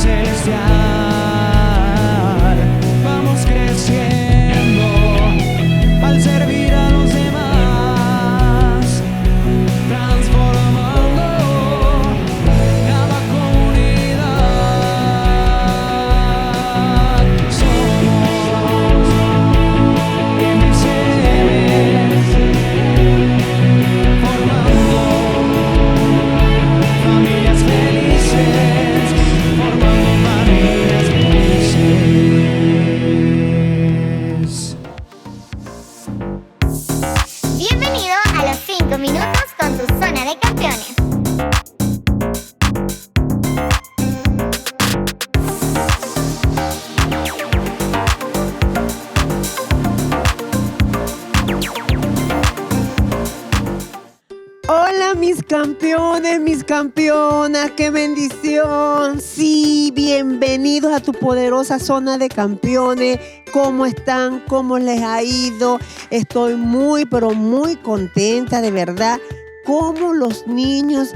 celestial. Vamos creciendo al servir a los demás, transformando cada comunidad. Somos MCM, formando familias felices, formando familias felices. Bienvenido a los 5 minutos con tu zona de campeones. Hola mis campeones, mis campeonas, qué bendición. Sí, bienvenidos a tu poderosa zona de campeones. ¿Cómo están? ¿Cómo les ha ido? Estoy muy, pero muy contenta, de verdad. Cómo los niños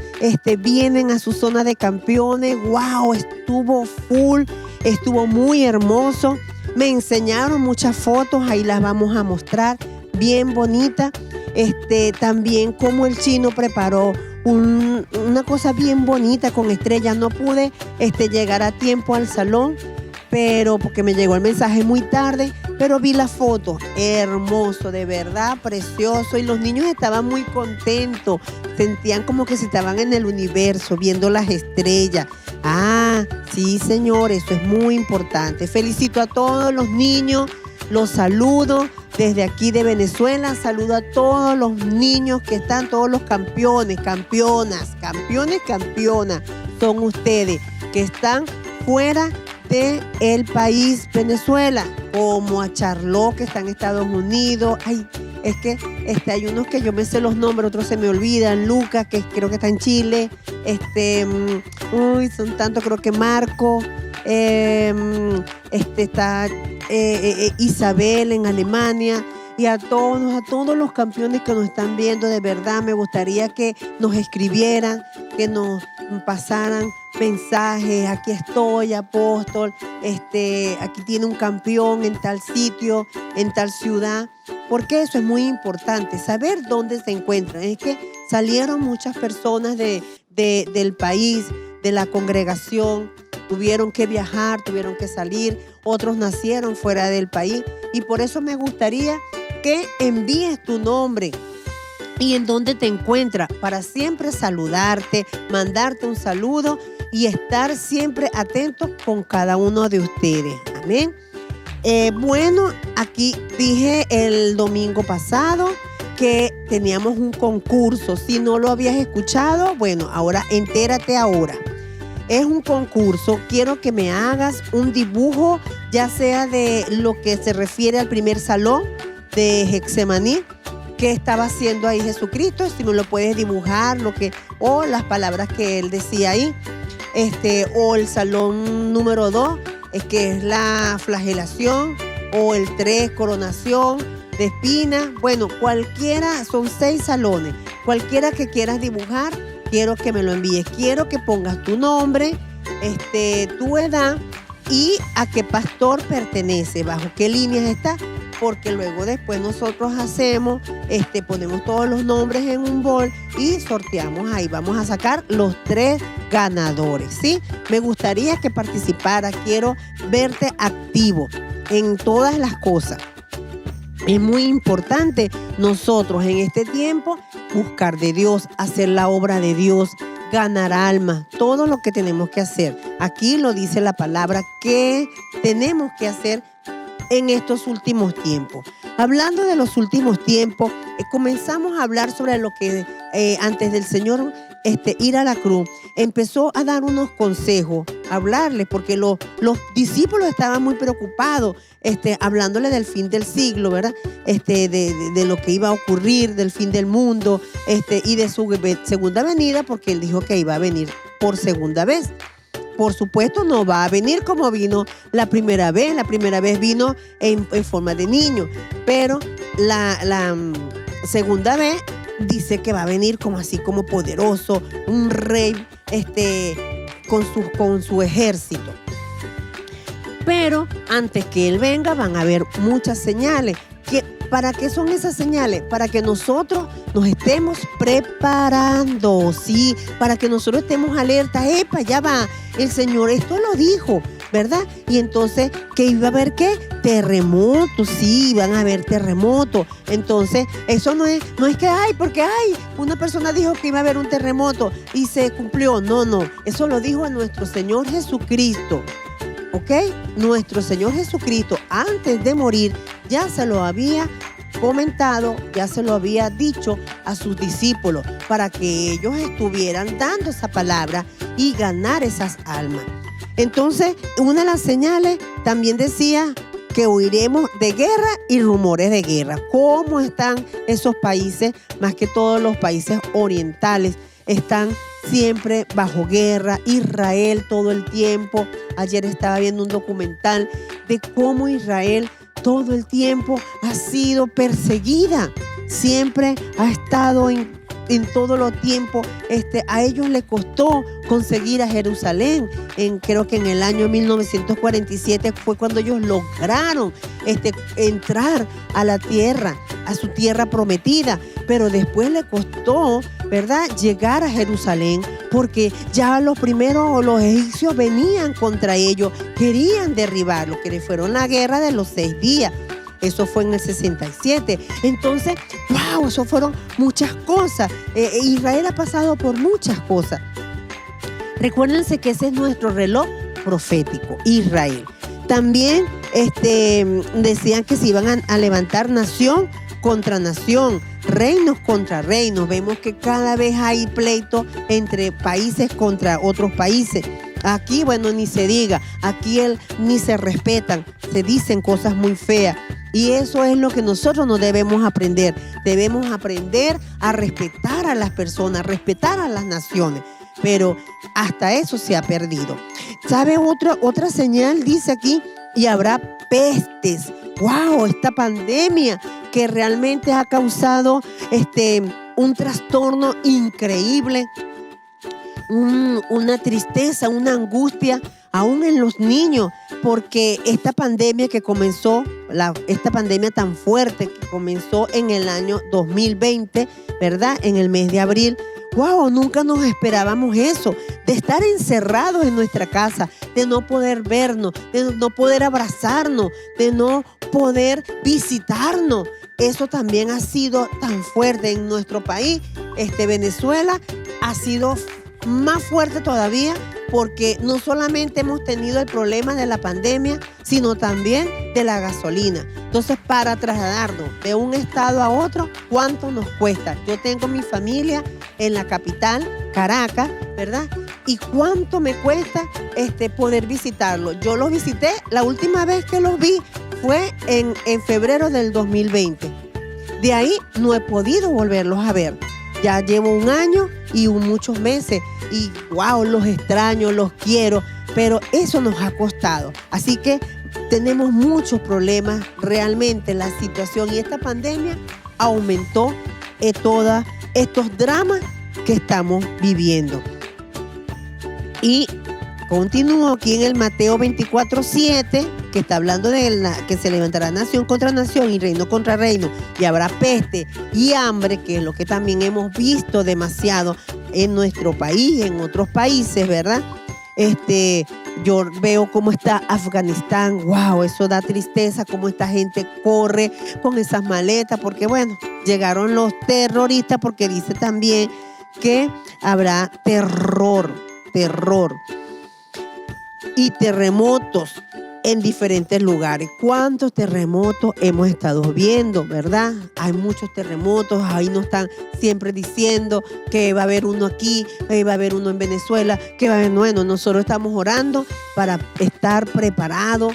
vienen a su zona de campeones. ¡Wow! Estuvo full, estuvo muy hermoso. Me enseñaron muchas fotos, ahí las vamos a mostrar, bien bonitas. También como el chino preparó una cosa bien bonita con estrellas. No pude llegar a tiempo al salón, pero porque me llegó el mensaje muy tarde, pero vi la foto, hermoso, de verdad, precioso, y los niños estaban muy contentos, sentían como que si estaban en el universo, viendo las estrellas. Ah, sí, señor, eso es muy importante. Felicito a todos los niños, los saludo desde aquí de Venezuela, saludo a todos los niños que están, todos los campeones, campeonas, son ustedes que están fuera del país Venezuela, como a Charlotte, que está en Estados Unidos. Ay, es que hay unos que yo me sé los nombres, otros se me olvidan. Lucas, que creo que está en Chile. Son tantos, creo que Marco. Está Isabel en Alemania. Y a todos los campeones que nos están viendo, de verdad me gustaría que nos escribieran, que nos pasaran mensajes. Aquí estoy, apóstol, aquí tiene un campeón en tal sitio, en tal ciudad, porque eso es muy importante, saber dónde se encuentran. Es que salieron muchas personas del país, de la congregación, tuvieron que viajar, tuvieron que salir, otros nacieron fuera del país, y por eso me gustaría que envíes tu nombre y en dónde te encuentras, para siempre saludarte, mandarte un saludo y estar siempre atentos con cada uno de ustedes. Amén. Bueno, aquí dije el domingo pasado que teníamos un concurso. Si no lo habías escuchado, bueno, ahora entérate ahora. Es un concurso, quiero que me hagas un dibujo, ya sea de lo que se refiere al primer salón de Getsemaní, que estaba haciendo ahí Jesucristo, si me lo puedes dibujar, o las palabras que él decía ahí, o el salón número 2, que es la flagelación, o el 3, coronación de espinas. Bueno, cualquiera, son 6 salones, cualquiera que quieras dibujar, quiero que me lo envíes, quiero que pongas tu nombre, tu edad y a qué pastor pertenece, bajo qué líneas está, porque luego después nosotros hacemos, ponemos todos los nombres en un bol y sorteamos ahí. Vamos a sacar los 3 ganadores, ¿sí? Me gustaría que participara, quiero verte activo en todas las cosas. Es muy importante nosotros en este tiempo buscar de Dios, hacer la obra de Dios, ganar almas, todo lo que tenemos que hacer. Aquí lo dice la palabra que tenemos que hacer en estos últimos tiempos. Hablando de los últimos tiempos, comenzamos a hablar sobre lo que antes del Señor ir a la cruz, empezó a dar unos consejos, a hablarles, porque los discípulos estaban muy preocupados, hablándole del fin del siglo, ¿verdad? De lo que iba a ocurrir, del fin del mundo, y de su segunda venida, porque él dijo que iba a venir por segunda vez. Por supuesto, no va a venir como vino la primera vez. La primera vez vino en forma de niño, pero la segunda vez dice que va a venir como así, como poderoso, un rey con su ejército. Pero antes que Él venga van a haber muchas señales. ¿Para qué son esas señales? Para que nosotros nos estemos preparando, ¿sí? Para que nosotros estemos alerta. ¡Epa, ya va! El Señor esto lo dijo, ¿verdad? Y entonces, ¿qué iba a haber qué? Terremotos, sí, van a haber terremotos. Entonces, eso no es que, porque una persona dijo que iba a haber un terremoto y se cumplió. No, eso lo dijo a nuestro Señor Jesucristo. ¿Ok? Nuestro Señor Jesucristo, antes de morir, ya se lo había comentado, ya se lo había dicho a sus discípulos para que ellos estuvieran dando esa palabra y ganar esas almas. Entonces, una de las señales también decía que huiremos de guerra y rumores de guerra. ¿Cómo están esos países? Más que todos los países orientales están siempre bajo guerra. Israel todo el tiempo. Ayer estaba viendo un documental de cómo Israel todo el tiempo ha sido perseguida. Siempre ha estado en todos los tiempos. A ellos les costó conseguir a Jerusalén. Creo que en el año 1947 fue cuando ellos lograron entrar a la tierra, a su tierra prometida. Pero después le costó, ¿verdad?, llegar a Jerusalén, porque ya los egipcios venían contra ellos, querían derribarlo, que fueron la guerra de los 6 días. Eso fue en el 67. Entonces, wow, eso fueron muchas cosas. Israel ha pasado por muchas cosas. Recuérdense que ese es nuestro reloj profético, Israel. También decían que se iban a levantar nación contra nación, reinos contra reinos. Vemos que cada vez hay pleito entre países contra otros países. Aquí, bueno, ni se diga, aquí ni se respetan, se dicen cosas muy feas. Y eso es lo que nosotros no debemos aprender. Debemos aprender a respetar a las personas, respetar a las naciones. Pero hasta eso se ha perdido. ¿Sabe otra señal? Dice aquí, y habrá pestes. ¡Wow! Esta pandemia que realmente ha causado un trastorno increíble, una tristeza, una angustia, aún en los niños, porque esta pandemia esta pandemia tan fuerte que comenzó en el año 2020, ¿verdad? En el mes de abril. ¡Wow! Nunca nos esperábamos eso, de estar encerrados en nuestra casa, de no poder vernos, de no poder abrazarnos, de no poder visitarnos. Eso también ha sido tan fuerte en nuestro país. Venezuela ha sido más fuerte todavía, porque no solamente hemos tenido el problema de la pandemia, sino también de la gasolina. Entonces, para trasladarnos de un estado a otro, ¿cuánto nos cuesta? Yo tengo mi familia en la capital, Caracas, ¿verdad? ¿Y cuánto me cuesta poder visitarlo? Yo los visité, la última vez que los vi fue en febrero del 2020. De ahí no he podido volverlos a ver. Ya llevo un año y muchos meses y wow, los extraño, los quiero, pero eso nos ha costado. Así que tenemos muchos problemas realmente. La situación y esta pandemia aumentó todos estos dramas que estamos viviendo. Y continúo aquí en el Mateo 24:7, que está hablando de que se levantará nación contra nación y reino contra reino, y habrá peste y hambre, que es lo que también hemos visto demasiado en nuestro país, en otros países, ¿verdad? Yo veo cómo está Afganistán. Wow, eso da tristeza, cómo esta gente corre con esas maletas, porque bueno, llegaron los terroristas, porque dice también que habrá terror y terremotos en diferentes lugares. ¿Cuántos terremotos hemos estado viendo, verdad? Hay muchos terremotos, ahí nos están siempre diciendo que va a haber uno aquí, va a haber uno en Venezuela, que va a haber, bueno, nosotros estamos orando para estar preparados,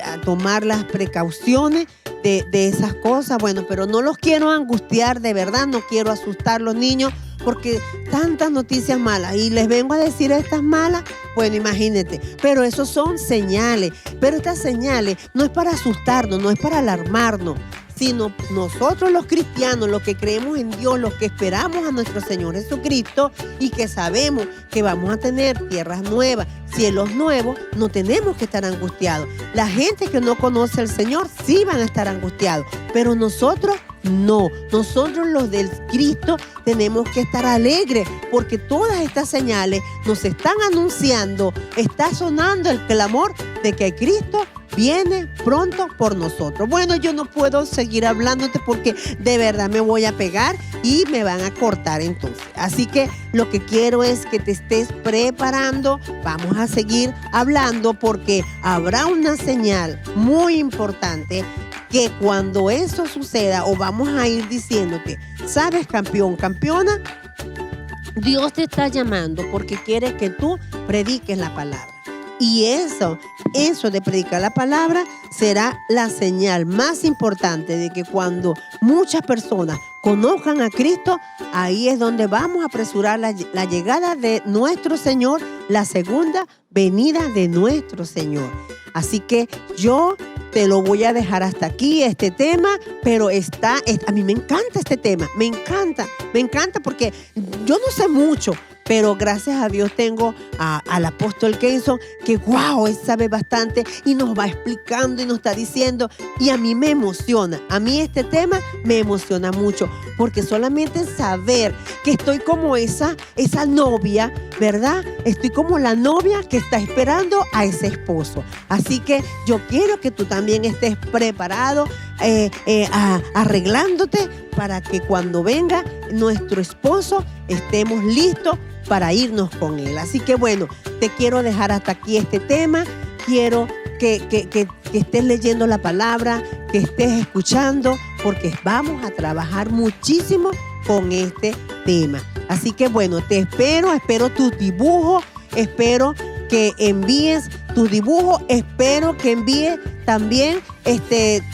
a tomar las precauciones de esas cosas. Bueno, pero no los quiero angustiar, de verdad, no quiero asustar a los niños, porque tantas noticias malas, y les vengo a decir estas malas, bueno, imagínate, pero esos son señales, pero estas señales no es para asustarnos, no es para alarmarnos, sino nosotros los cristianos, los que creemos en Dios, los que esperamos a nuestro Señor Jesucristo y que sabemos que vamos a tener tierras nuevas, cielos nuevos, no tenemos que estar angustiados. La gente que no conoce al Señor sí van a estar angustiados, pero nosotros no. Nosotros los del Cristo tenemos que estar alegres porque todas estas señales nos están anunciando, está sonando el clamor de que Cristo viene pronto por nosotros. Bueno, yo no puedo seguir hablándote porque de verdad me voy a pegar y me van a cortar entonces. Así que lo que quiero es que te estés preparando. Vamos a seguir hablando porque habrá una señal muy importante que cuando eso suceda, o vamos a ir diciéndote, ¿sabes, campeón, campeona? Dios te está llamando porque quiere que tú prediques la palabra. Y eso de predicar la palabra será la señal más importante de que cuando muchas personas conozcan a Cristo, ahí es donde vamos a apresurar la llegada de nuestro Señor, la segunda venida de nuestro Señor. Así que yo te lo voy a dejar hasta aquí, este tema, pero a mí me encanta este tema, me encanta porque yo no sé mucho, pero gracias a Dios tengo al apóstol Kenson que él sabe bastante y nos va explicando y nos está diciendo, y a mí me emociona, a mí este tema me emociona mucho, porque solamente saber que estoy como esa novia, ¿verdad? Estoy como la novia que está esperando a ese esposo. Así que yo quiero que tú también estés preparado, arreglándote para que cuando venga nuestro esposo estemos listos para irnos con él. Así que bueno, te quiero dejar hasta aquí este tema. Quiero que estés leyendo la palabra, que estés escuchando, porque vamos a trabajar muchísimo con este tema. Así que bueno, te espero tus dibujos, espero que envíes tus dibujos, espero que envíes también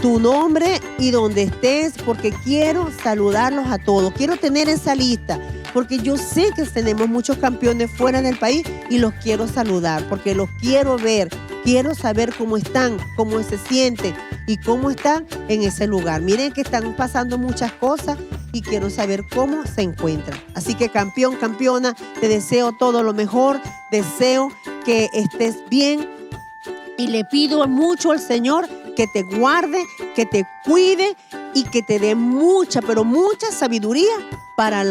tu nombre y donde estés, porque quiero saludarlos a todos, quiero tener esa lista, porque yo sé que tenemos muchos campeones fuera del país y los quiero saludar, porque los quiero ver, quiero saber cómo están, cómo se sienten y cómo están en ese lugar. Miren que están pasando muchas cosas y quiero saber cómo se encuentran. Así que campeón, campeona, te deseo todo lo mejor, deseo que estés bien y le pido mucho al Señor que te guarde, que te cuide y que te dé mucha, pero mucha sabiduría para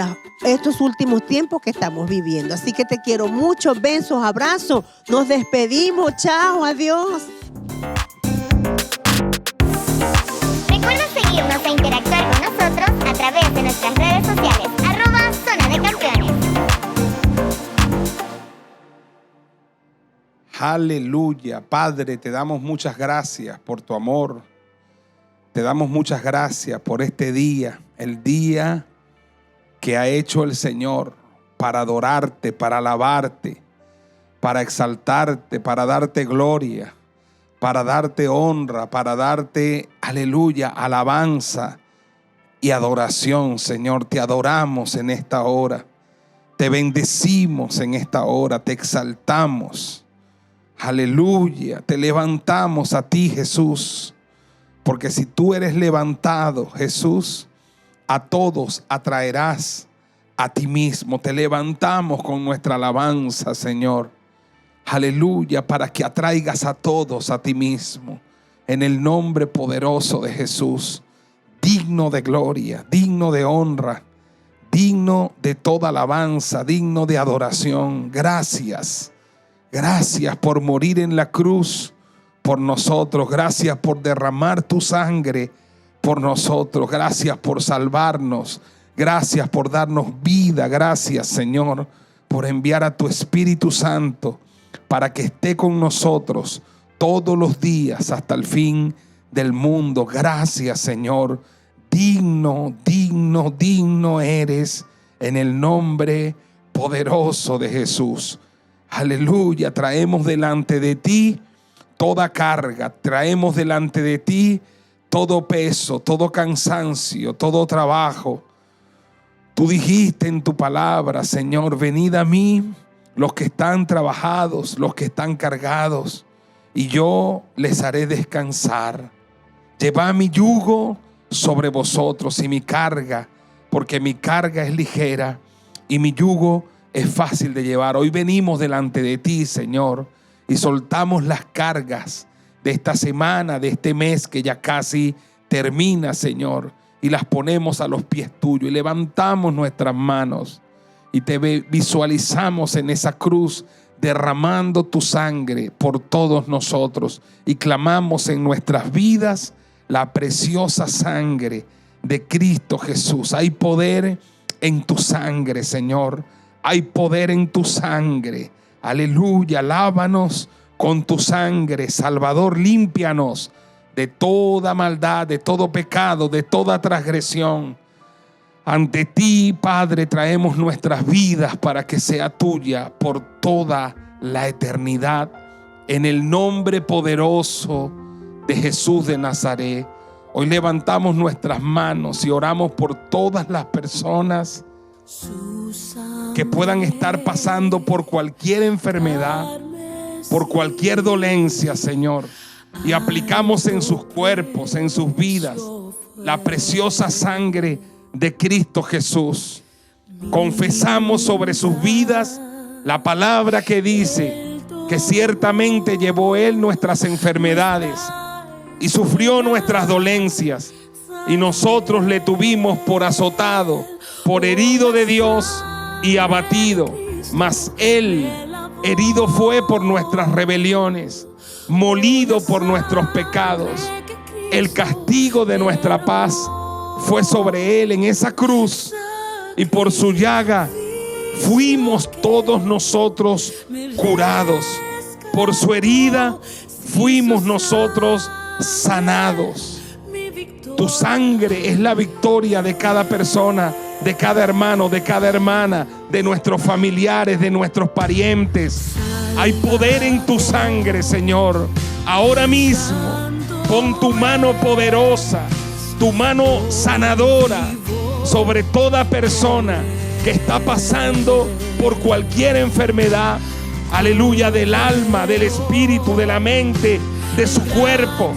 estos últimos tiempos que estamos viviendo. Así que te quiero mucho, besos, abrazos, nos despedimos, chao, adiós. Recuerda seguirnos e interactuar con nosotros a través de nuestras redes sociales, @Zona de Campeones. Aleluya. Padre, te damos muchas gracias por tu amor. Te damos muchas gracias por este día, el día que ha hecho el Señor para adorarte, para alabarte, para exaltarte, para darte gloria, para darte honra, para darte, aleluya, alabanza y adoración, Señor. Te adoramos en esta hora, te bendecimos en esta hora, te exaltamos, aleluya, te levantamos a ti, Jesús, porque si tú eres levantado, Jesús, a todos atraerás a ti mismo. Te levantamos con nuestra alabanza, Señor. Aleluya, para que atraigas a todos a ti mismo. En el nombre poderoso de Jesús, digno de gloria, digno de honra, digno de toda alabanza, digno de adoración. Gracias. Gracias por morir en la cruz por nosotros. Gracias por derramar tu sangre por nosotros. Gracias por salvarnos. Gracias por darnos vida. Gracias, Señor, por enviar a tu Espíritu Santo para que esté con nosotros todos los días hasta el fin del mundo. Gracias, Señor. Digno, digno, digno eres, en el nombre poderoso de Jesús. Aleluya. Traemos delante de ti toda carga. Traemos delante de ti todo peso, todo cansancio, todo trabajo. Tú dijiste en tu palabra, Señor, venid a mí los que están trabajados, los que están cargados, y yo les haré descansar. Llevad mi yugo sobre vosotros y mi carga, porque mi carga es ligera y mi yugo es fácil de llevar. Hoy venimos delante de ti, Señor, y soltamos las cargas de esta semana, de este mes que ya casi termina, Señor, y las ponemos a los pies tuyos y levantamos nuestras manos y te visualizamos en esa cruz derramando tu sangre por todos nosotros y clamamos en nuestras vidas la preciosa sangre de Cristo Jesús. Hay poder en tu sangre, Señor. Hay poder en tu sangre. Aleluya, lávanos con tu sangre. Salvador, límpianos de toda maldad, de todo pecado, de toda transgresión. Ante ti, Padre, traemos nuestras vidas para que sea tuya por toda la eternidad. En el nombre poderoso de Jesús de Nazaret, hoy levantamos nuestras manos y oramos por todas las personas que puedan estar pasando por cualquier enfermedad, por cualquier dolencia, Señor. Y aplicamos en sus cuerpos, en sus vidas, la preciosa sangre de Cristo Jesús. Confesamos sobre sus vidas la palabra que dice que ciertamente llevó Él nuestras enfermedades y sufrió nuestras dolencias, y nosotros le tuvimos por azotado, por herido de Dios y abatido. Mas Él herido fue por nuestras rebeliones, molido por nuestros pecados. El castigo de nuestra paz fue sobre Él en esa cruz, y por su llaga fuimos todos nosotros curados. Por su herida fuimos nosotros sanados. Tu sangre es la victoria de cada persona, de cada hermano, de cada hermana, de nuestros familiares, de nuestros parientes. Hay poder en tu sangre, Señor. Ahora mismo, pon tu mano poderosa, tu mano sanadora sobre toda persona que está pasando por cualquier enfermedad, aleluya, del alma, del espíritu, de la mente, de su cuerpo.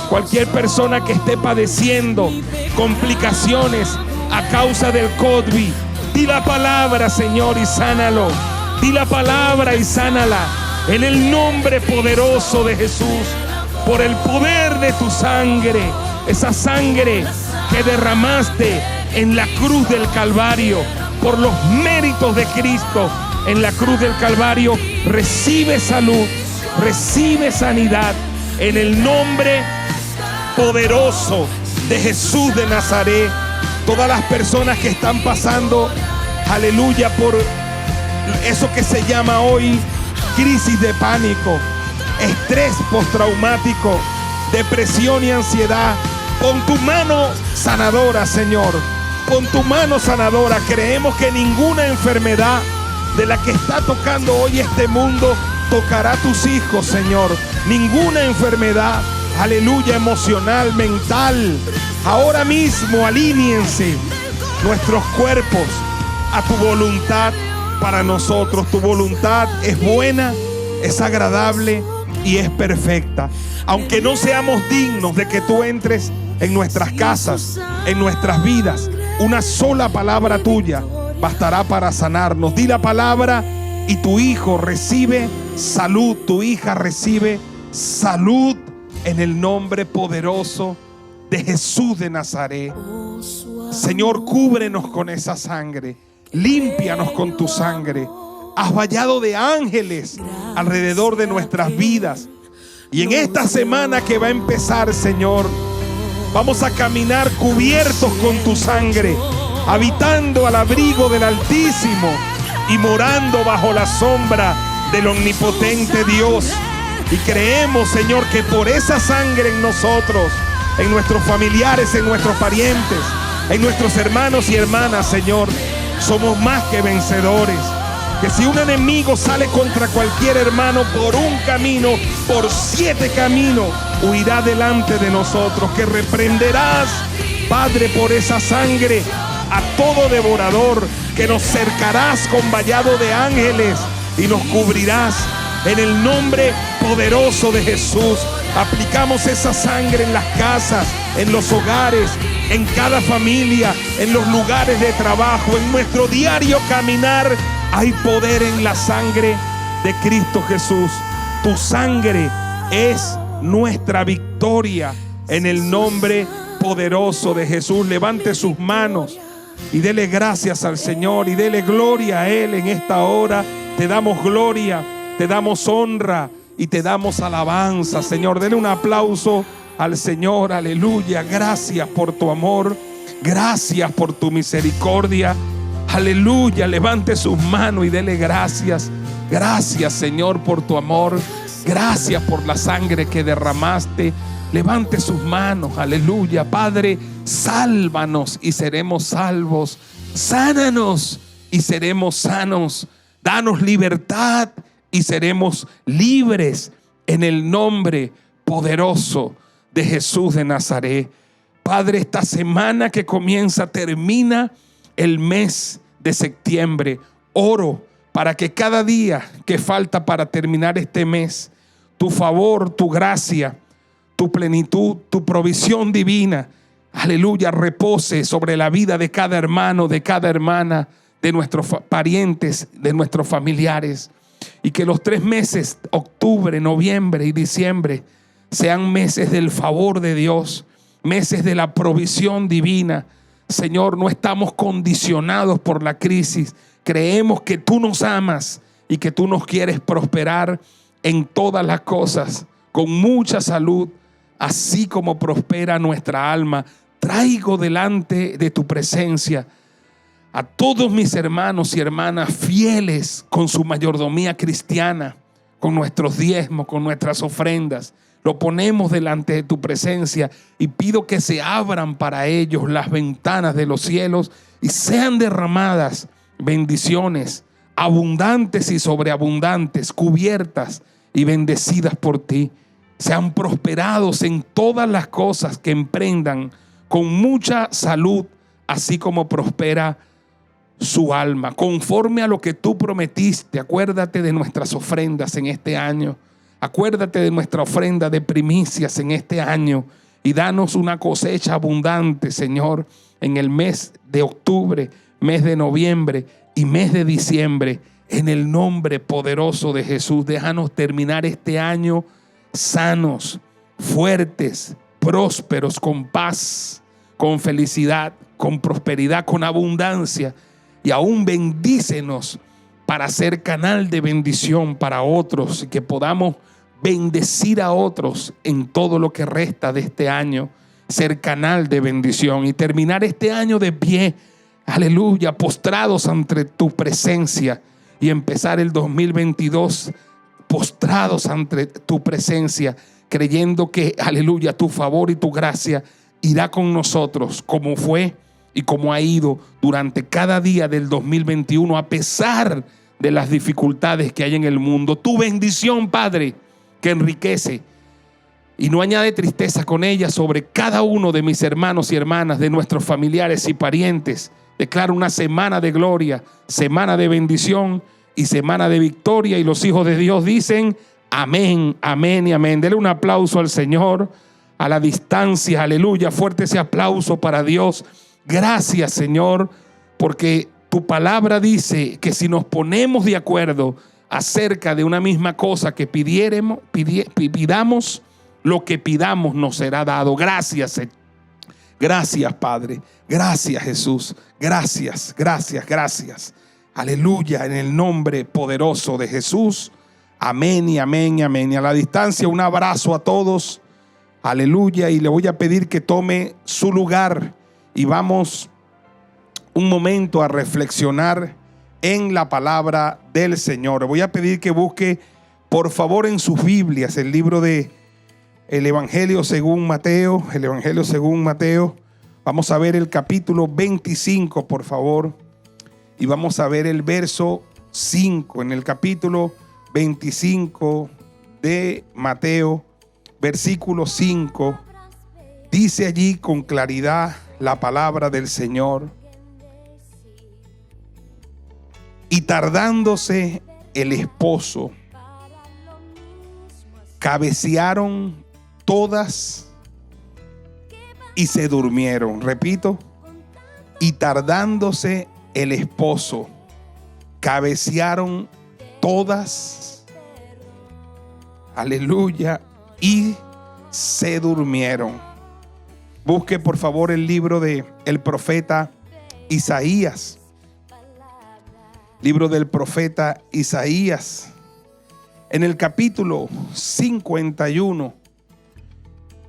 Cualquier persona que esté padeciendo complicaciones a causa del COVID, di la palabra, Señor, y sánalo. Di la palabra y sánala en el nombre poderoso de Jesús, por el poder de tu sangre, esa sangre que derramaste en la cruz del Calvario, por los méritos de Cristo en la cruz del Calvario. Recibe salud, recibe sanidad en el nombre poderoso de Jesús de Nazaret. Todas las personas que están pasando, aleluya, por eso que se llama hoy crisis de pánico, estrés postraumático, depresión y ansiedad, pon tu mano sanadora, Señor. Pon tu mano sanadora. Creemos que ninguna enfermedad de la que está tocando hoy este mundo tocará a tus hijos, Señor. Ninguna enfermedad, aleluya, emocional, mental. Ahora mismo alíñense nuestros cuerpos a tu voluntad para nosotros. Tu voluntad es buena, es agradable y es perfecta. Aunque no seamos dignos de que tú entres en nuestras casas, en nuestras vidas, una sola palabra tuya bastará para sanarnos. Di la palabra y tu hijo recibe salud, tu hija recibe salud en el nombre poderoso de Jesús de Nazaret. Señor, cúbrenos con esa sangre, límpianos con tu sangre. Has vallado de ángeles alrededor de nuestras vidas, y en esta semana que va a empezar, Señor, vamos a caminar cubiertos con tu sangre, habitando al abrigo del Altísimo y morando bajo la sombra del omnipotente Dios. Y creemos, Señor, que por esa sangre en nosotros, en nuestros familiares, en nuestros parientes, en nuestros hermanos y hermanas, Señor, somos más que vencedores. Que si un enemigo sale contra cualquier hermano por un camino, por 7 caminos huirá delante de nosotros. Que reprenderás, Padre, por esa sangre a todo devorador. Que nos cercarás con vallado de ángeles y nos cubrirás en el nombre poderoso de Jesús. Aplicamos esa sangre en las casas, en los hogares, en cada familia, en los lugares de trabajo, en nuestro diario caminar. Hay poder en la sangre de Cristo Jesús. Tu sangre es nuestra victoria. En el nombre poderoso de Jesús, levante sus manos y dele gracias al Señor y dele gloria a Él en esta hora. Te damos gloria, te damos honra y te damos alabanza, Señor. Dele un aplauso al Señor, aleluya. Gracias por tu amor, gracias por tu misericordia, aleluya. Levante sus manos y dele gracias. Gracias, Señor, por tu amor, gracias por la sangre que derramaste. Levante sus manos, aleluya. Padre, sálvanos y seremos salvos, sánanos y seremos sanos, danos libertad y seremos libres en el nombre poderoso de Jesús de Nazaret. Padre, esta semana que comienza, termina el mes de septiembre. Oro para que cada día que falta para terminar este mes, tu favor, tu gracia, tu plenitud, tu provisión divina, aleluya, repose sobre la vida de cada hermano, de cada hermana, de nuestros parientes, de nuestros familiares. Y que los 3 meses, octubre, noviembre y diciembre, sean meses del favor de Dios, meses de la provisión divina. Señor, no estamos condicionados por la crisis. Creemos que tú nos amas y que tú nos quieres prosperar en todas las cosas, con mucha salud, así como prospera nuestra alma. Traigo delante de tu presencia a todos mis hermanos y hermanas fieles con su mayordomía cristiana, con nuestros diezmos, con nuestras ofrendas. Lo ponemos delante de tu presencia y pido que se abran para ellos las ventanas de los cielos y sean derramadas bendiciones abundantes y sobreabundantes, cubiertas y bendecidas por ti. Sean prosperados en todas las cosas que emprendan, con mucha salud, así como prospera su alma, conforme a lo que tú prometiste. Acuérdate de nuestras ofrendas en este año. Acuérdate de nuestra ofrenda de primicias en este año y danos una cosecha abundante, Señor, en el mes de octubre, mes de noviembre y mes de diciembre. En el nombre poderoso de Jesús, déjanos terminar este año sanos, fuertes, prósperos, con paz, con felicidad, con prosperidad, con abundancia. Y aún bendícenos para ser canal de bendición para otros y que podamos bendecir a otros en todo lo que resta de este año, ser canal de bendición y terminar este año de pie, aleluya, postrados ante tu presencia y empezar el 2022 postrados ante tu presencia, creyendo que, aleluya, tu favor y tu gracia irá con nosotros como fue y como ha ido durante cada día del 2021, a pesar de las dificultades que hay en el mundo. Tu bendición, Padre, que enriquece y no añade tristeza con ella, sobre cada uno de mis hermanos y hermanas, de nuestros familiares y parientes. Declaro una semana de gloria, semana de bendición y semana de victoria. Y los hijos de Dios dicen amén, amén y amén. Dele un aplauso al Señor a la distancia, aleluya. Fuerte ese aplauso para Dios. Gracias, Señor, porque tu palabra dice que si nos ponemos de acuerdo acerca de una misma cosa que pidamos, lo que pidamos nos será dado. Gracias, gracias, Padre. Gracias, Jesús. Gracias, gracias, gracias. Aleluya, en el nombre poderoso de Jesús. Amén y amén y amén. Y a la distancia, un abrazo a todos. Aleluya. Y le voy a pedir que tome su lugar y vamos un momento a reflexionar en la palabra del Señor. Voy a pedir que busque, por favor, en sus Biblias el libro de el Evangelio según Mateo. El Evangelio según Mateo. Vamos a ver el capítulo 25, por favor. Y vamos a ver el verso 5. En el capítulo 25 de Mateo, versículo 5. Dice allí con claridad la palabra del Señor. Y tardándose el esposo, cabecearon todas y se durmieron. Repito, y tardándose el esposo, cabecearon todas, aleluya, y se durmieron. Busque por favor el libro de el profeta Isaías. Libro del profeta Isaías. En el capítulo 51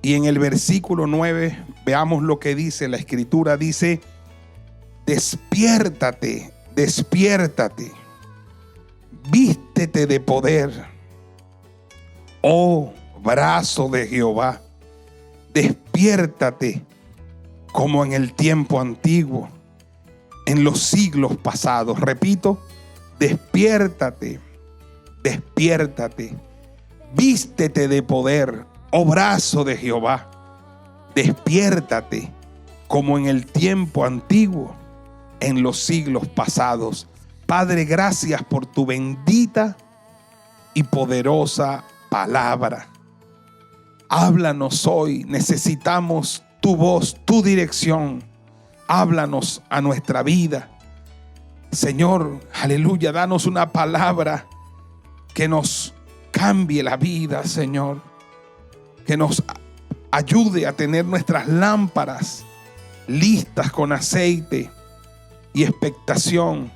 y en el versículo 9, veamos lo que dice la escritura. Dice: despiértate, despiértate, vístete de poder, oh brazo de Jehová. Despiértate como en el tiempo antiguo, en los siglos pasados. Repito, despiértate, despiértate, vístete de poder, oh brazo de Jehová. Despiértate como en el tiempo antiguo, en los siglos pasados. Padre, gracias por tu bendita y poderosa palabra. Háblanos hoy, necesitamos tu voz, tu dirección. Háblanos a nuestra vida. Señor, aleluya, danos una palabra que nos cambie la vida, Señor. Que nos ayude a tener nuestras lámparas listas con aceite y expectación,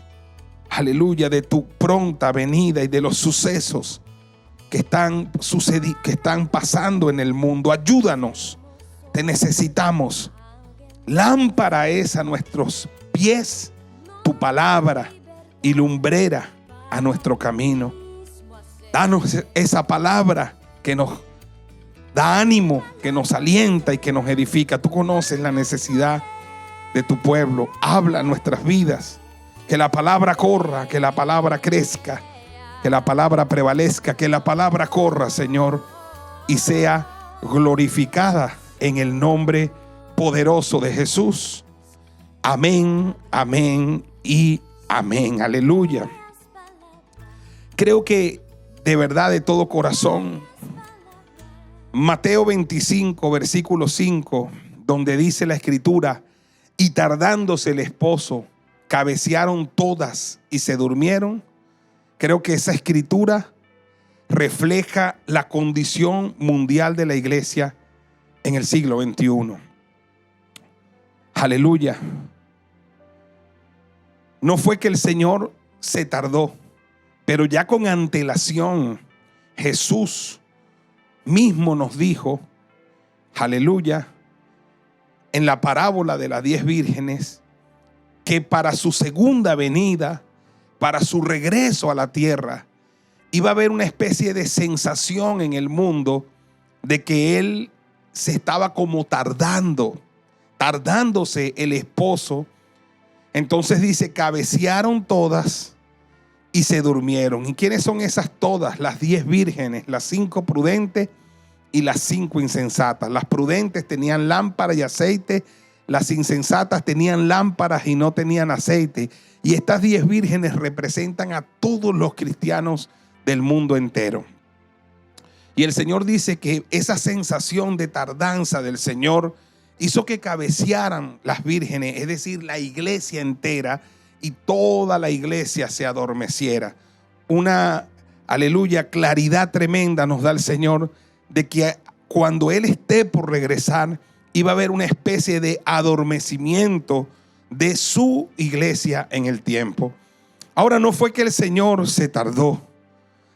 aleluya, de tu pronta venida y de los sucesos que están pasando en el mundo. Ayúdanos, te necesitamos. Lámpara es a nuestros pies tu palabra y lumbrera a nuestro camino. Danos esa palabra que nos da ánimo, que nos alienta y que nos edifica. Tú conoces la necesidad de tu pueblo. Habla en nuestras vidas. Que la palabra corra, que la palabra crezca, que la palabra prevalezca, que la palabra corra, Señor, y sea glorificada en el nombre poderoso de Jesús. Amén, amén y amén. Aleluya. Creo que de verdad, de todo corazón, Mateo 25, versículo 5, donde dice la escritura: y tardándose el esposo, cabecearon todas y se durmieron. Creo que esa escritura refleja la condición mundial de la iglesia en el siglo XXI. Aleluya. No fue que el Señor se tardó, pero ya con antelación Jesús mismo nos dijo, aleluya, en la parábola de las 10 vírgenes, que para su segunda venida, para su regreso a la tierra, iba a haber una especie de sensación en el mundo de que Él se estaba como tardándose el esposo. Entonces dice: cabecearon todas y se durmieron. ¿Y quiénes son esas todas? Las 10 vírgenes, las 5 prudentes y las 5 insensatas. Las prudentes tenían lámparas y aceite, las insensatas tenían lámparas y no tenían aceite. Y estas 10 vírgenes representan a todos los cristianos del mundo entero. Y el Señor dice que esa sensación de tardanza del Señor hizo que cabecearan las vírgenes, es decir, la iglesia entera, y toda la iglesia se adormeciera. Una, aleluya, claridad tremenda nos da el Señor de que cuando Él esté por regresar, iba a haber una especie de adormecimiento de su iglesia en el tiempo. Ahora, no fue que el Señor se tardó,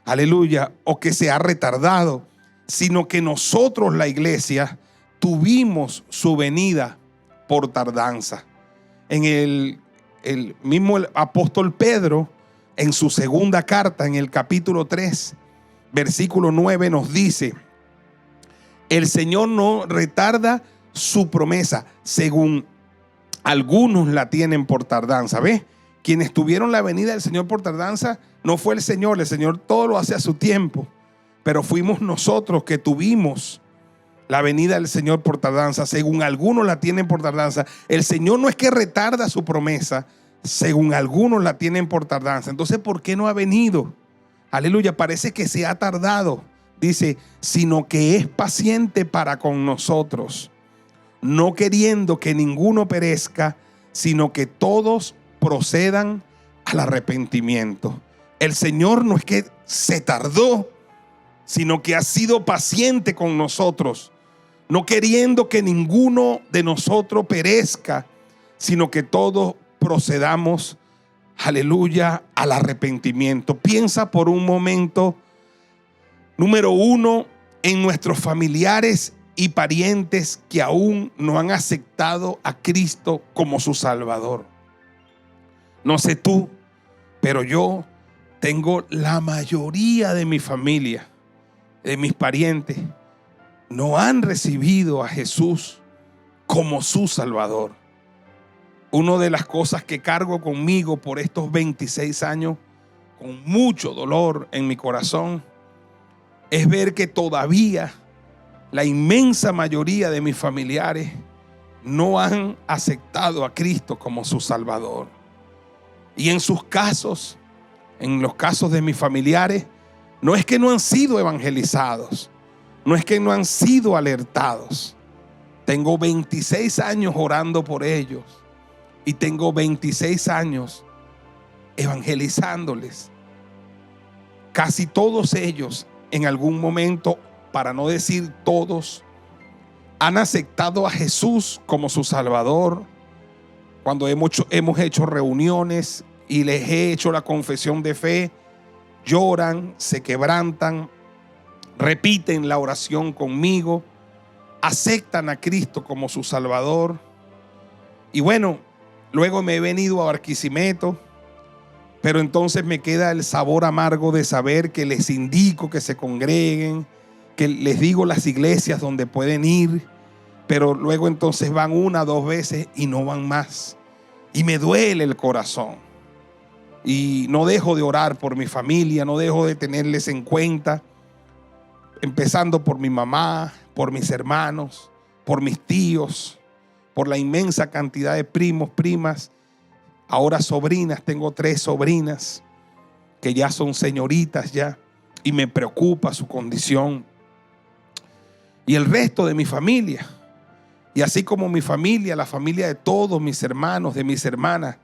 aleluya, o que se ha retardado, sino que nosotros, la iglesia, tuvimos su venida por tardanza. En el mismo apóstol Pedro, en su segunda carta, en el capítulo 3, versículo 9, nos dice: el Señor no retarda su promesa, según algunos la tienen por tardanza. ¿Ves? Quienes tuvieron la venida del Señor por tardanza no fue el Señor todo lo hace a su tiempo, pero fuimos nosotros que tuvimos la venida del Señor por tardanza. Según algunos la tienen por tardanza. El Señor no es que retarda su promesa, según algunos la tienen por tardanza. Entonces, ¿por qué no ha venido? Aleluya, parece que se ha tardado. Dice, sino que es paciente para con nosotros, no queriendo que ninguno perezca, sino que todos procedan al arrepentimiento. El Señor no es que se tardó, sino que ha sido paciente con nosotros, no queriendo que ninguno de nosotros perezca, sino que todos procedamos, aleluya, al arrepentimiento. Piensa por un momento, número uno, en nuestros familiares y parientes que aún no han aceptado a Cristo como su Salvador. No sé tú, pero yo tengo la mayoría de mi familia, de mis parientes, no han recibido a Jesús como su Salvador. Una de las cosas que cargo conmigo por estos 26 años, con mucho dolor en mi corazón, es ver que todavía la inmensa mayoría de mis familiares no han aceptado a Cristo como su Salvador. Y en sus casos, en los casos de mis familiares, no es que no han sido evangelizados, no es que no han sido alertados. Tengo 26 años orando por ellos y tengo 26 años evangelizándoles. Casi todos ellos en algún momento, para no decir todos, han aceptado a Jesús como su Salvador. Cuando hemos hecho reuniones y les he hecho la confesión de fe, lloran, se quebrantan, repiten la oración conmigo, aceptan a Cristo como su Salvador. Y bueno, luego me he venido a Barquisimeto, pero entonces me queda el sabor amargo de saber que les indico que se congreguen, que les digo las iglesias donde pueden ir, pero luego entonces van 1 o 2 veces y no van más. Y me duele el corazón. Y no dejo de orar por mi familia, no dejo de tenerles en cuenta, empezando por mi mamá, por mis hermanos, por mis tíos, por la inmensa cantidad de primos, primas, ahora sobrinas. Tengo 3 sobrinas que ya son señoritas ya, y me preocupa su condición. Y el resto de mi familia, y así como mi familia, la familia de todos mis hermanos, de mis hermanas.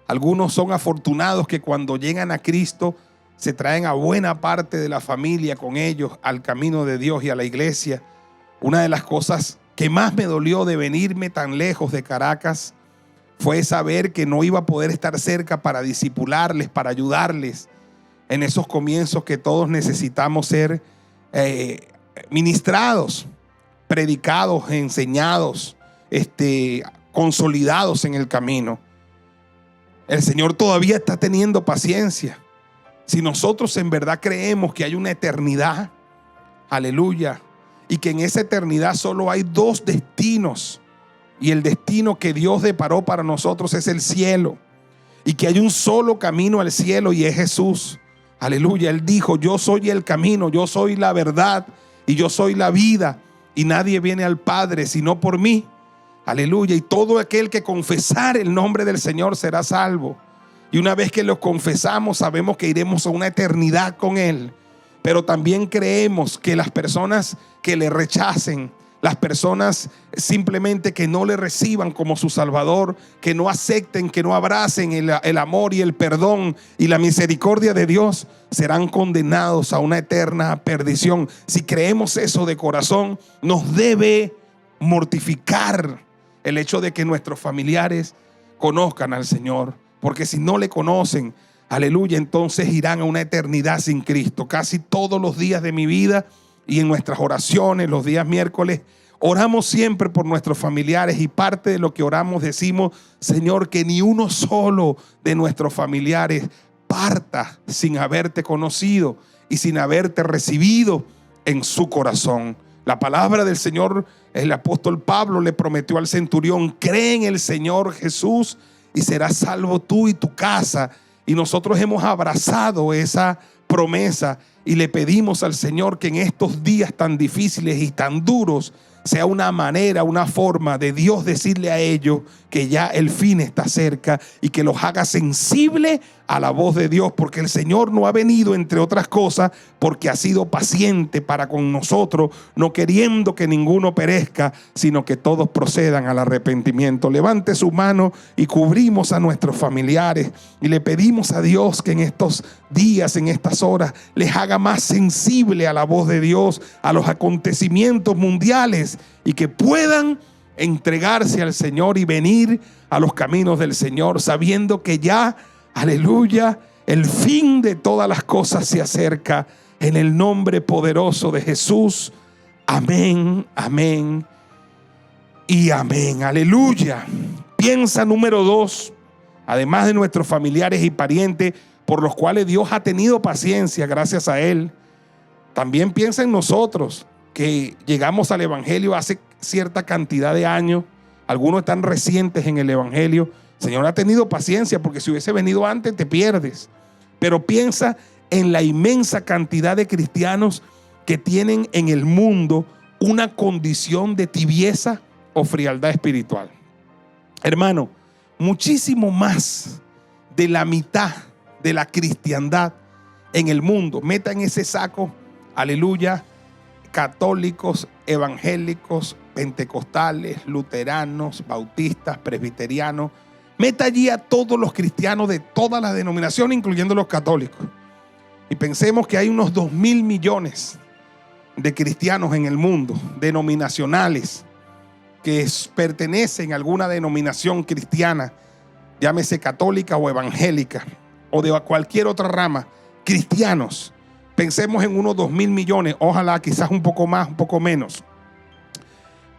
Algunos son afortunados que cuando llegan a Cristo se traen a buena parte de la familia con ellos al camino de Dios y a la iglesia. Una de las cosas que más me dolió de venirme tan lejos de Caracas fue saber que no iba a poder estar cerca para discipularles, para ayudarles en esos comienzos que todos necesitamos ser ministrados, predicados, enseñados, consolidados en el camino. El Señor todavía está teniendo paciencia. Si nosotros en verdad creemos que hay una eternidad, aleluya, y que en esa eternidad solo hay 2 destinos, y el destino que Dios deparó para nosotros es el cielo, y que hay un solo camino al cielo y es Jesús, aleluya. Él dijo: yo soy el camino, yo soy la verdad y yo soy la vida, y nadie viene al Padre sino por mí. Aleluya. Y todo aquel que confesar el nombre del Señor será salvo. Y una vez que lo confesamos, sabemos que iremos a una eternidad con Él. Pero también creemos que las personas que le rechacen, las personas simplemente que no le reciban como su Salvador, que no acepten, que no abracen el amor y el perdón y la misericordia de Dios, serán condenados a una eterna perdición. Si creemos eso de corazón, nos debe mortificar el hecho de que nuestros familiares conozcan al Señor, porque si no le conocen, aleluya, entonces irán a una eternidad sin Cristo. Casi todos los días de mi vida y en nuestras oraciones, los días miércoles, oramos siempre por nuestros familiares, y parte de lo que oramos decimos: Señor, que ni uno solo de nuestros familiares parta sin haberte conocido y sin haberte recibido en su corazón. La palabra del Señor, el apóstol Pablo le prometió al centurión: cree en el Señor Jesús y serás salvo tú y tu casa. Y nosotros hemos abrazado esa promesa y le pedimos al Señor que en estos días tan difíciles y tan duros sea una manera, una forma de Dios decirle a ellos que ya el fin está cerca y que los haga sensibles a la voz de Dios, porque el Señor no ha venido, entre otras cosas, porque ha sido paciente para con nosotros, no queriendo que ninguno perezca, sino que todos procedan al arrepentimiento. Levante su mano y cubrimos a nuestros familiares y le pedimos a Dios que en estos días, en estas horas, les haga más sensible a la voz de Dios, a los acontecimientos mundiales, y que puedan entregarse al Señor y venir a los caminos del Señor, sabiendo que ya, aleluya, el fin de todas las cosas se acerca, en el nombre poderoso de Jesús. Amén, amén y amén. Aleluya. Piensa, número 2, además de nuestros familiares y parientes por los cuales Dios ha tenido paciencia gracias a Él, también piensa en nosotros que llegamos al Evangelio hace cierta cantidad de años. Algunos están recientes en el Evangelio. El Señor ha tenido paciencia, porque si hubiese venido antes te pierdes. Pero piensa en la inmensa cantidad de cristianos que tienen en el mundo una condición de tibieza o frialdad espiritual. Hermano, muchísimo más de la mitad de la cristiandad en el mundo, meta en ese saco, aleluya, católicos, evangélicos, pentecostales, luteranos, bautistas, presbiterianos. Meta allí a todos los cristianos de todas las denominaciones, incluyendo los católicos. Y pensemos que hay unos 2.000 millones de cristianos en el mundo, denominacionales, que pertenecen a alguna denominación cristiana, llámese católica o evangélica, o de cualquier otra rama, cristianos. Pensemos en unos 2.000 millones, ojalá quizás un poco más, un poco menos.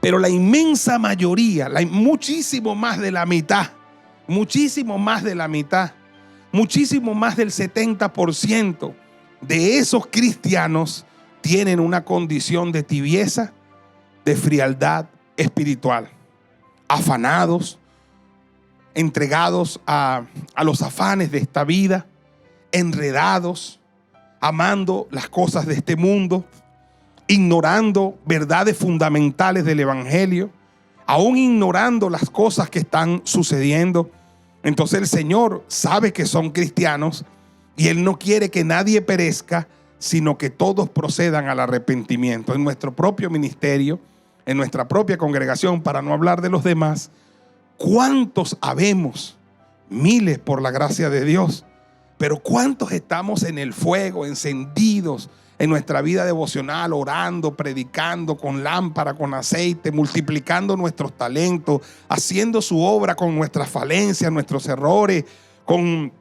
Pero la inmensa mayoría, muchísimo más de la mitad, muchísimo más del 70% de esos cristianos tienen una condición de tibieza, de frialdad espiritual, afanados, entregados a los afanes de esta vida, enredados, amando las cosas de este mundo, ignorando verdades fundamentales del Evangelio, aún ignorando las cosas que están sucediendo. Entonces el Señor sabe que son cristianos y Él no quiere que nadie perezca, sino que todos procedan al arrepentimiento. En nuestro propio ministerio, en nuestra propia congregación, para no hablar de los demás, ¿cuántos habemos? Miles, por la gracia de Dios. Pero ¿cuántos estamos en el fuego, encendidos en nuestra vida devocional, orando, predicando, con lámpara, con aceite, multiplicando nuestros talentos, haciendo su obra con nuestras falencias, nuestros errores, con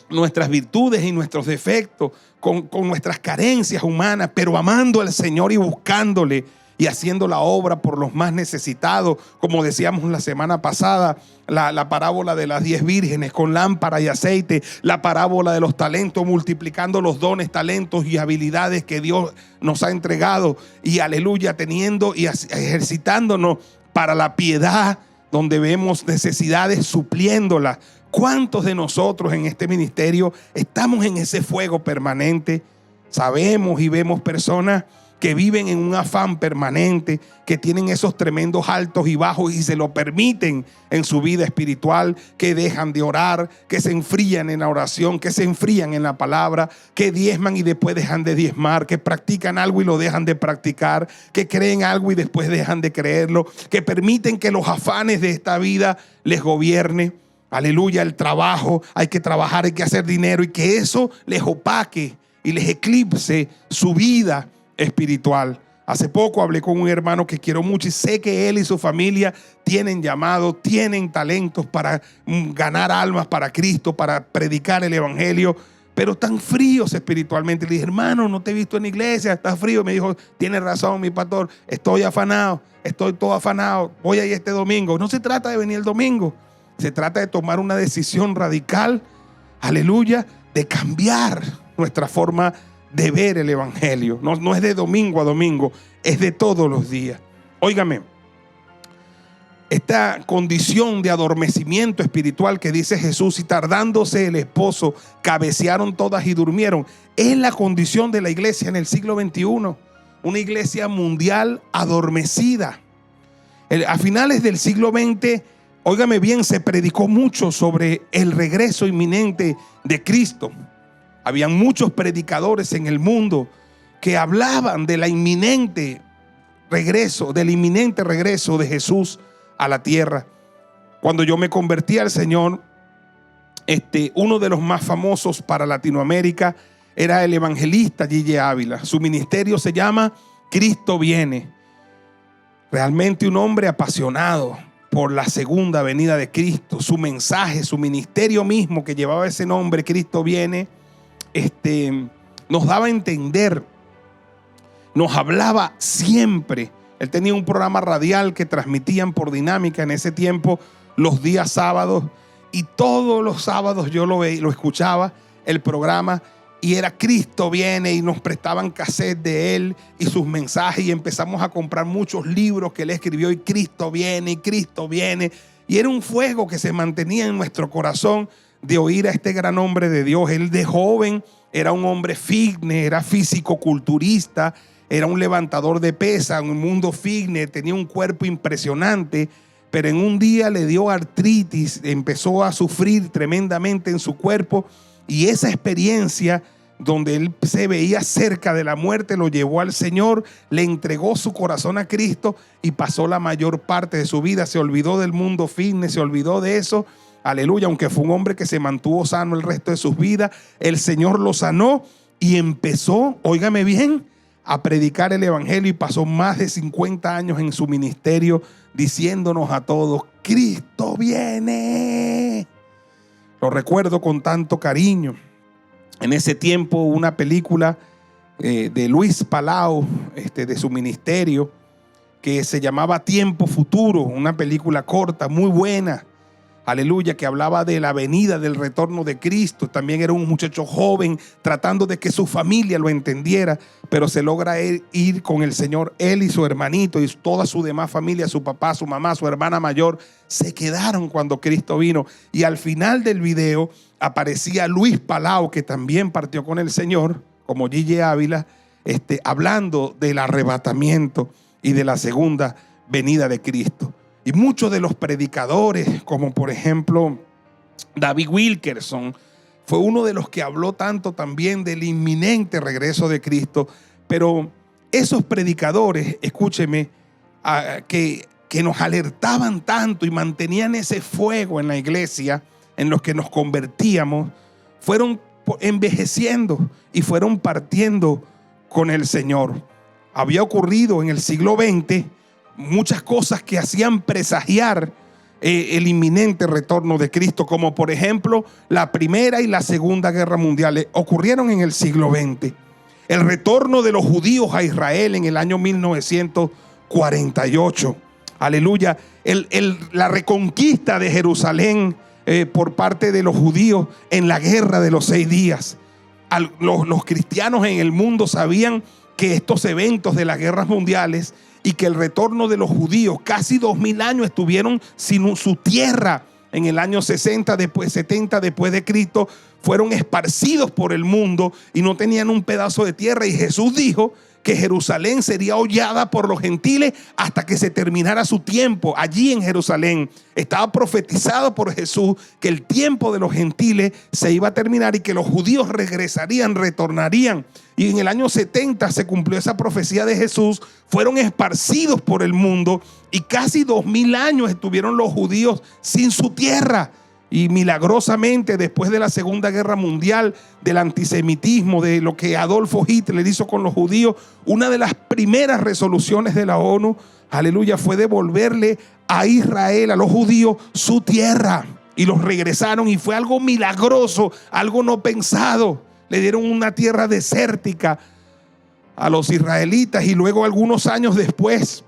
nuestras virtudes y nuestros defectos, con nuestras carencias humanas, pero amando al Señor y buscándole y haciendo la obra por los más necesitados? Como decíamos la semana pasada, la parábola de las 10 vírgenes con lámpara y aceite, la parábola de los talentos, multiplicando los dones, talentos y habilidades que Dios nos ha entregado, y aleluya, teniendo y ejercitándonos para la piedad, donde vemos necesidades, supliéndolas. ¿Cuántos de nosotros en este ministerio estamos en ese fuego permanente? Sabemos y vemos personas que viven en un afán permanente, que tienen esos tremendos altos y bajos y se lo permiten en su vida espiritual, que dejan de orar, que se enfrían en la oración, que se enfrían en la palabra, que diezman y después dejan de diezmar, que practican algo y lo dejan de practicar, que creen algo y después dejan de creerlo, que permiten que los afanes de esta vida les gobierne. Aleluya, el trabajo, hay que trabajar, hay que hacer dinero, y que eso les opaque y les eclipse su vida espiritual. Hace poco hablé con un hermano que quiero mucho y sé que él y su familia tienen llamado, tienen talentos para ganar almas para Cristo, para predicar el Evangelio, pero están fríos espiritualmente. Le dije, hermano, no te he visto en la iglesia, estás frío. Me dijo, tiene razón mi pastor, estoy afanado, estoy todo afanado, voy a ir este domingo. No se trata de venir el domingo, se trata de tomar una decisión radical, aleluya, de cambiar nuestra forma de ver el Evangelio. No es de domingo a domingo, es de todos los días. Óigame, esta condición de adormecimiento espiritual que dice Jesús, y tardándose el esposo, cabecearon todas y durmieron. Es la condición de la iglesia en el siglo XXI. Una iglesia mundial adormecida. A finales del siglo XX, óigame bien, se predicó mucho sobre el regreso inminente de Cristo. Habían muchos predicadores en el mundo que hablaban de la inminente regreso, del inminente regreso de Jesús a la tierra. Cuando yo me convertí al Señor, uno de los más famosos para Latinoamérica era el evangelista Gille Ávila. Su ministerio se llama Cristo Viene. Realmente un hombre apasionado por la segunda venida de Cristo. Su mensaje, su ministerio mismo que llevaba ese nombre, Cristo Viene, nos daba a entender, nos hablaba siempre. Él tenía un programa radial que transmitían por Dinámica en ese tiempo los días sábados, y todos los sábados yo lo escuchaba, el programa, y era Cristo Viene, y nos prestaban cassette de él y sus mensajes, y empezamos a comprar muchos libros que él escribió, y Cristo viene, y Cristo viene. Y era un fuego que se mantenía en nuestro corazón de oír a este gran hombre de Dios. Él de joven era un hombre fitness, era físico-culturista, era un levantador de pesas, un mundo fitness, tenía un cuerpo impresionante, pero en un día le dio artritis, empezó a sufrir tremendamente en su cuerpo, y esa experiencia donde él se veía cerca de la muerte lo llevó al Señor, le entregó su corazón a Cristo y pasó la mayor parte de su vida. Se olvidó del mundo fitness, se olvidó de eso. Aleluya, aunque fue un hombre que se mantuvo sano el resto de sus vidas, el Señor lo sanó y empezó, óigame bien, a predicar el evangelio, y pasó más de 50 años en su ministerio diciéndonos a todos: Cristo viene. Lo recuerdo con tanto cariño. En ese tiempo una película de Luis Palau, de su ministerio, que se llamaba Tiempo Futuro, una película corta, muy buena, aleluya, que hablaba de la venida, del retorno de Cristo. También era un muchacho joven tratando de que su familia lo entendiera, pero se logra ir con el Señor. Él y su hermanito y toda su demás familia, su papá, su mamá, su hermana mayor, se quedaron cuando Cristo vino. Y al final del video aparecía Luis Palau, que también partió con el Señor, como Gille Ávila, hablando del arrebatamiento y de la segunda venida de Cristo. Y muchos de los predicadores, como por ejemplo David Wilkerson, fue uno de los que habló tanto también del inminente regreso de Cristo. Pero esos predicadores, escúcheme, que nos alertaban tanto y mantenían ese fuego en la iglesia, en los que nos convertíamos, fueron envejeciendo y fueron partiendo con el Señor. Había ocurrido en el siglo XX muchas cosas que hacían presagiar el inminente retorno de Cristo, como por ejemplo la Primera y la Segunda Guerra Mundial. Ocurrieron en el siglo XX. El retorno de los judíos a Israel en el año 1948. Aleluya. La reconquista de Jerusalén por parte de los judíos en la guerra de los 6 días. Los cristianos en el mundo sabían que estos eventos de las guerras mundiales y que el retorno de los judíos, casi 2000 años estuvieron sin su tierra. En el año 70 después de Cristo, fueron esparcidos por el mundo y no tenían un pedazo de tierra. Y Jesús dijo que Jerusalén sería hollada por los gentiles hasta que se terminara su tiempo. Allí en Jerusalén estaba profetizado por Jesús que el tiempo de los gentiles se iba a terminar y que los judíos regresarían, retornarían. Y en el año 70 se cumplió esa profecía de Jesús. Fueron esparcidos por el mundo y casi 2000 años estuvieron los judíos sin su tierra. Y milagrosamente, después de la Segunda Guerra Mundial, del antisemitismo, de lo que Adolfo Hitler hizo con los judíos, una de las primeras resoluciones de la ONU, aleluya, fue devolverle a Israel, a los judíos, su tierra. Y los regresaron, y fue algo milagroso, algo no pensado. Le dieron una tierra desértica a los israelitas, y luego algunos años después,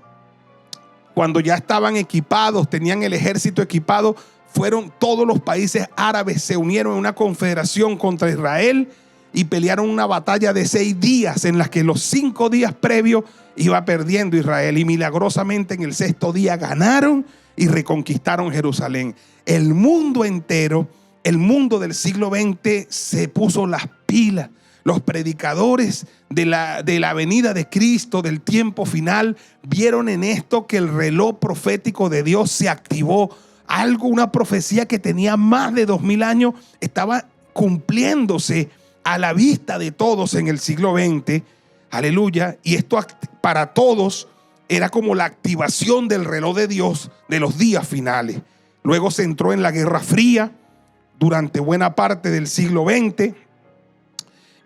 cuando ya estaban equipados, tenían el ejército equipado, fueron todos los países árabes, se unieron en una confederación contra Israel y pelearon una batalla de 6 días en las que los 5 días previos iba perdiendo Israel, y milagrosamente en el 6.º día ganaron y reconquistaron Jerusalén. El mundo entero, el mundo del siglo XX se puso las pilas. Los predicadores de la venida de Cristo, del tiempo final, vieron en esto que el reloj profético de Dios se activó. Algo, una profecía que tenía más de 2000 años, estaba cumpliéndose a la vista de todos en el siglo XX. Aleluya. Y esto para todos era como la activación del reloj de Dios de los días finales. Luego se entró en la Guerra Fría durante buena parte del siglo XX.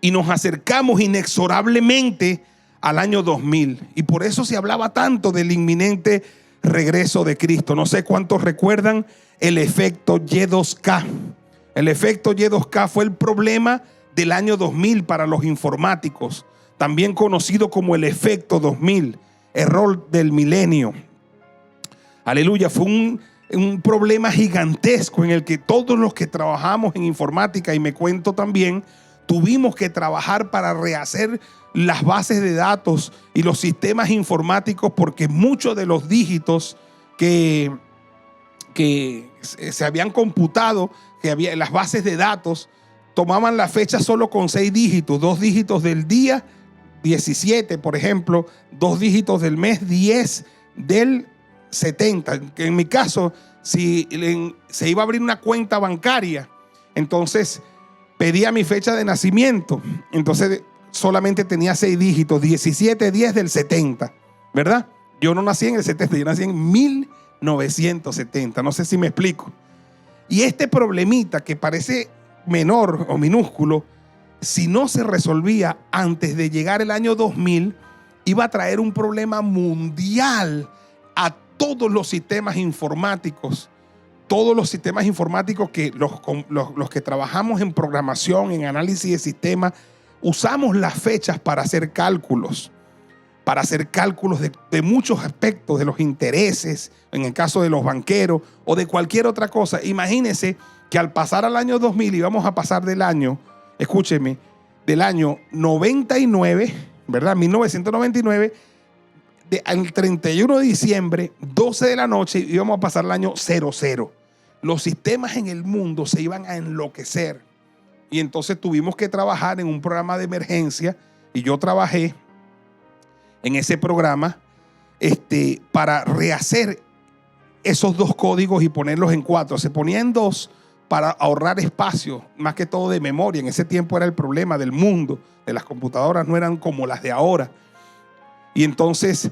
Y nos acercamos inexorablemente al año 2000. Y por eso se hablaba tanto del inminente regreso de Cristo. No sé cuántos recuerdan el efecto Y2K. El efecto Y2K fue el problema del año 2000 para los informáticos, también conocido como el efecto 2000, error del milenio. Aleluya, fue un problema gigantesco en el que todos los que trabajamos en informática, y me cuento también, tuvimos que trabajar para rehacer las bases de datos y los sistemas informáticos, porque muchos de los dígitos que se habían computado, que había en las bases de datos, tomaban la fecha solo con 6 dígitos, 2 dígitos del día 17, por ejemplo, 2 dígitos del mes 10 del 70. Que en mi caso, si se iba a abrir una cuenta bancaria, entonces pedía mi fecha de nacimiento, entonces solamente tenía 6 dígitos, 17-10 del 70, ¿verdad? Yo no nací en el 70, yo nací en 1970, no sé si me explico. Y este problemita que parece menor o minúsculo, si no se resolvía antes de llegar el año 2000, iba a traer un problema mundial a todos los sistemas informáticos. Todos los sistemas informáticos que los que trabajamos en programación, en análisis de sistemas, usamos las fechas para hacer cálculos. Para hacer cálculos de muchos aspectos, de los intereses, en el caso de los banqueros o de cualquier otra cosa. Imagínense que al pasar al año 2000 íbamos a pasar del año, escúcheme, del año 99, ¿verdad? 1999, al 31 de diciembre, 12 de la noche, íbamos a pasar al año 00. Los sistemas en el mundo se iban a enloquecer. Y entonces tuvimos que trabajar en un programa de emergencia, y yo trabajé en ese programa para rehacer esos 2 códigos y ponerlos en 4. Se ponía en 2 para ahorrar espacio, más que todo de memoria. En ese tiempo era el problema del mundo, de las computadoras no eran como las de ahora. Y entonces,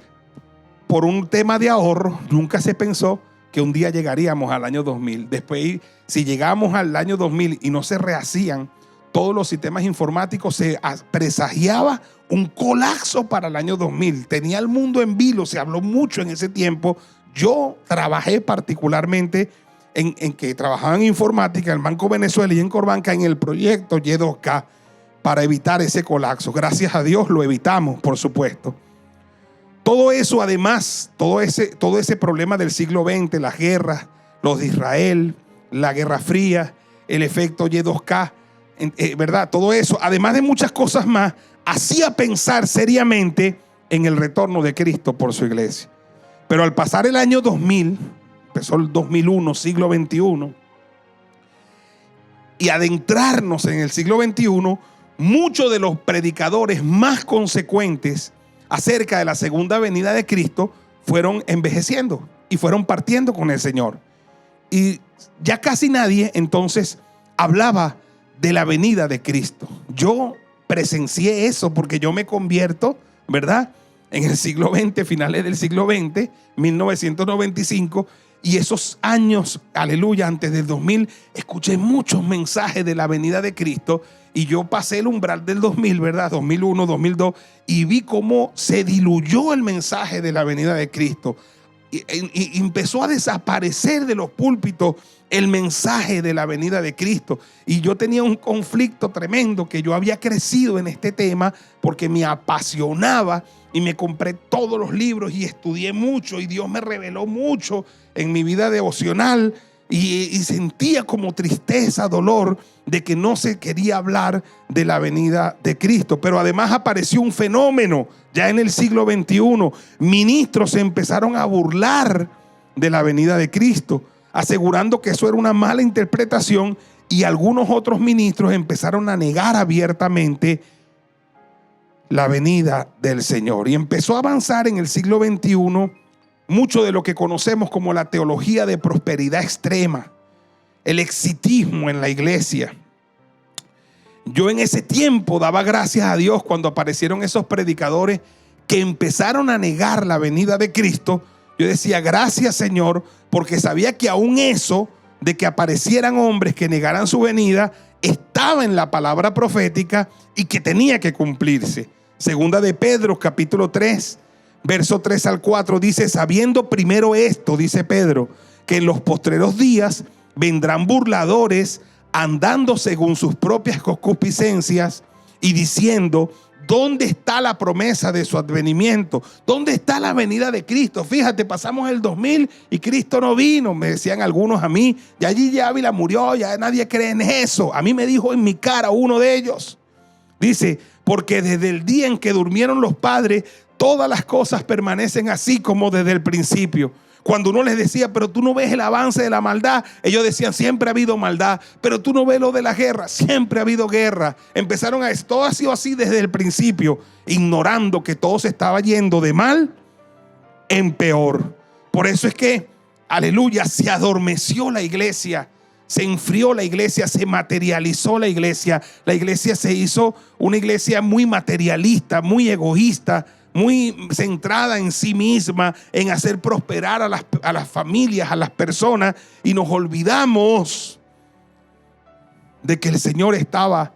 por un tema de ahorro, nunca se pensó que un día llegaríamos al año 2000. Después, si llegamos al año 2000 y no se rehacían todos los sistemas informáticos, se presagiaba un colapso para el año 2000. Tenía el mundo en vilo, se habló mucho en ese tiempo. Yo trabajé particularmente en que trabajaba en informática, en el Banco Venezuela y en Corbanca, en el proyecto Y2K, para evitar ese colapso. Gracias a Dios lo evitamos, por supuesto. Todo eso, además, todo ese problema del siglo XX, las guerras, los de Israel, la Guerra Fría, el efecto Y2K, ¿verdad? Todo eso, además de muchas cosas más, hacía pensar seriamente en el retorno de Cristo por su iglesia. Pero al pasar el año 2000, empezó el 2001, siglo XXI, y adentrarnos en el siglo XXI, muchos de los predicadores más consecuentes acerca de la segunda venida de Cristo fueron envejeciendo y fueron partiendo con el Señor. Y ya casi nadie entonces hablaba de la venida de Cristo. Yo presencié eso porque yo me convierto, ¿verdad?, en el siglo XX, finales del siglo XX, 1995, y esos años, aleluya, antes del 2000, escuché muchos mensajes de la venida de Cristo, y yo pasé el umbral del 2000, ¿verdad?, 2001, 2002, y vi cómo se diluyó el mensaje de la venida de Cristo. Y empezó a desaparecer de los púlpitos el mensaje de la venida de Cristo. Y yo tenía un conflicto tremendo, que yo había crecido en este tema porque me apasionaba y me compré todos los libros y estudié mucho, y Dios me reveló mucho en mi vida devocional y sentía como tristeza, dolor de que no se quería hablar de la venida de Cristo. Pero además apareció un fenómeno ya en el siglo XXI. Ministros se empezaron a burlar de la venida de Cristo, asegurando que eso era una mala interpretación, y algunos otros ministros empezaron a negar abiertamente la venida del Señor. Y empezó a avanzar en el siglo XXI mucho de lo que conocemos como la teología de prosperidad extrema, el exitismo en la iglesia. Yo en ese tiempo daba gracias a Dios cuando aparecieron esos predicadores que empezaron a negar la venida de Cristo. Yo decía, gracias Señor, porque sabía que aún eso de que aparecieran hombres que negaran su venida estaba en la palabra profética y que tenía que cumplirse. Segunda de Pedro, capítulo 3, verso 3 al 4, dice: sabiendo primero esto, dice Pedro, que en los postreros días vendrán burladores andando según sus propias concupiscencias y diciendo: ¿dónde está la promesa de su advenimiento? ¿Dónde está la venida de Cristo? Fíjate, pasamos el 2000 y Cristo no vino. Me decían algunos a mí, ya Gigi Ávila murió, ya nadie cree en eso. A mí me dijo en mi cara uno de ellos. Dice, porque desde el día en que durmieron los padres, todas las cosas permanecen así como desde el principio. Cuando uno les decía, pero tú no ves el avance de la maldad, ellos decían, siempre ha habido maldad. Pero tú no ves lo de la guerra, siempre ha habido guerra. Empezaron a, todo ha sido así desde el principio, ignorando que todo se estaba yendo de mal en peor. Por eso es que, aleluya, se adormeció la iglesia, se enfrió la iglesia, se materializó la iglesia. La iglesia se hizo una iglesia muy materialista, muy egoísta, muy centrada en sí misma, en hacer prosperar a las familias, a las personas, y nos olvidamos de que el Señor estaba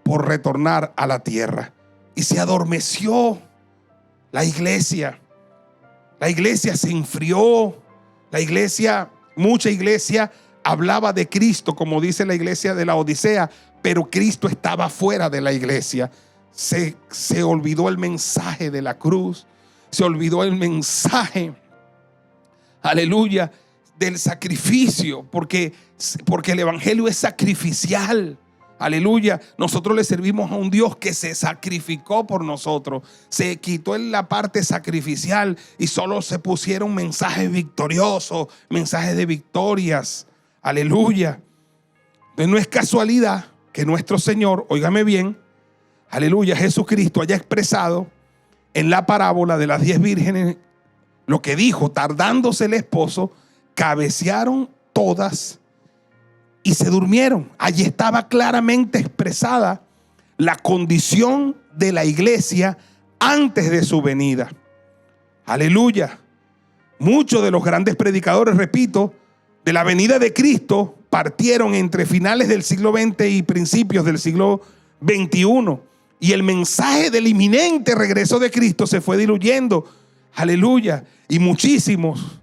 por retornar a la tierra. Y se adormeció la iglesia. La iglesia se enfrió. La iglesia, mucha iglesia hablaba de Cristo, como dice la iglesia de la Odisea, pero Cristo estaba fuera de la iglesia. Se olvidó el mensaje de la cruz, se olvidó el mensaje, aleluya, del sacrificio, porque el evangelio es sacrificial, aleluya. Nosotros le servimos a un Dios que se sacrificó por nosotros, se quitó en la parte sacrificial y solo se pusieron mensajes victoriosos, mensajes de victorias, aleluya. Entonces no es casualidad que nuestro Señor, óigame bien, aleluya, Jesucristo haya expresado en la parábola de las 10 vírgenes lo que dijo: tardándose el esposo, cabecearon todas y se durmieron. Allí estaba claramente expresada la condición de la iglesia antes de su venida. Aleluya. Muchos de los grandes predicadores, repito, de la venida de Cristo partieron entre finales del siglo XX y principios del siglo XXI. Y el mensaje del inminente regreso de Cristo se fue diluyendo. Aleluya. Y muchísimos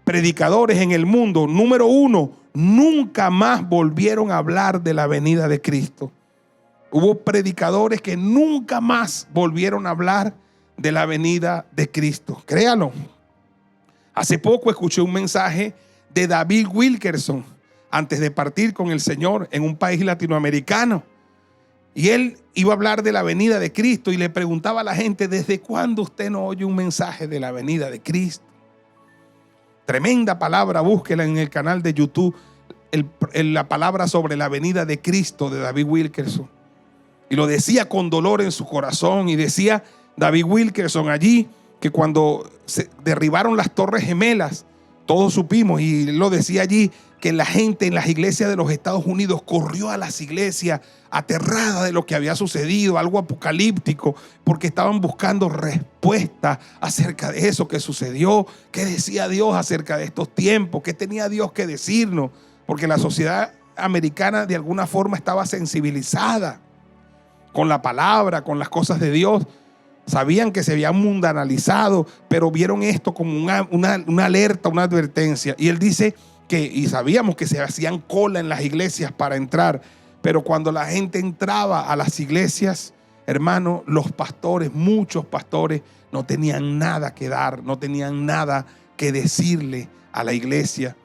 predicadores en el mundo, número uno, nunca más volvieron a hablar de la venida de Cristo. Hubo predicadores que nunca más volvieron a hablar de la venida de Cristo. Créalo. Hace poco escuché un mensaje de David Wilkerson antes de partir con el Señor en un país latinoamericano. Y él iba a hablar de la venida de Cristo y le preguntaba a la gente: ¿desde cuándo usted no oye un mensaje de la venida de Cristo? Tremenda palabra, búsquela en el canal de YouTube, la palabra sobre la venida de Cristo de David Wilkerson. Y lo decía con dolor en su corazón. Y decía David Wilkerson allí que cuando se derribaron las Torres Gemelas, todos supimos, y lo decía allí, que la gente en las iglesias de los Estados Unidos corrió a las iglesias aterrada de lo que había sucedido, algo apocalíptico, porque estaban buscando respuestas acerca de eso que sucedió. ¿Qué decía Dios acerca de estos tiempos? ¿Qué tenía Dios que decirnos? Porque la sociedad americana de alguna forma estaba sensibilizada con la palabra, con las cosas de Dios. Sabían que se habían mundanalizado, pero vieron esto como una alerta, una advertencia. Y él dice y sabíamos que se hacían cola en las iglesias para entrar, pero cuando la gente entraba a las iglesias, hermano, los pastores, muchos pastores, no tenían nada que dar, no tenían nada que decirle a la iglesia.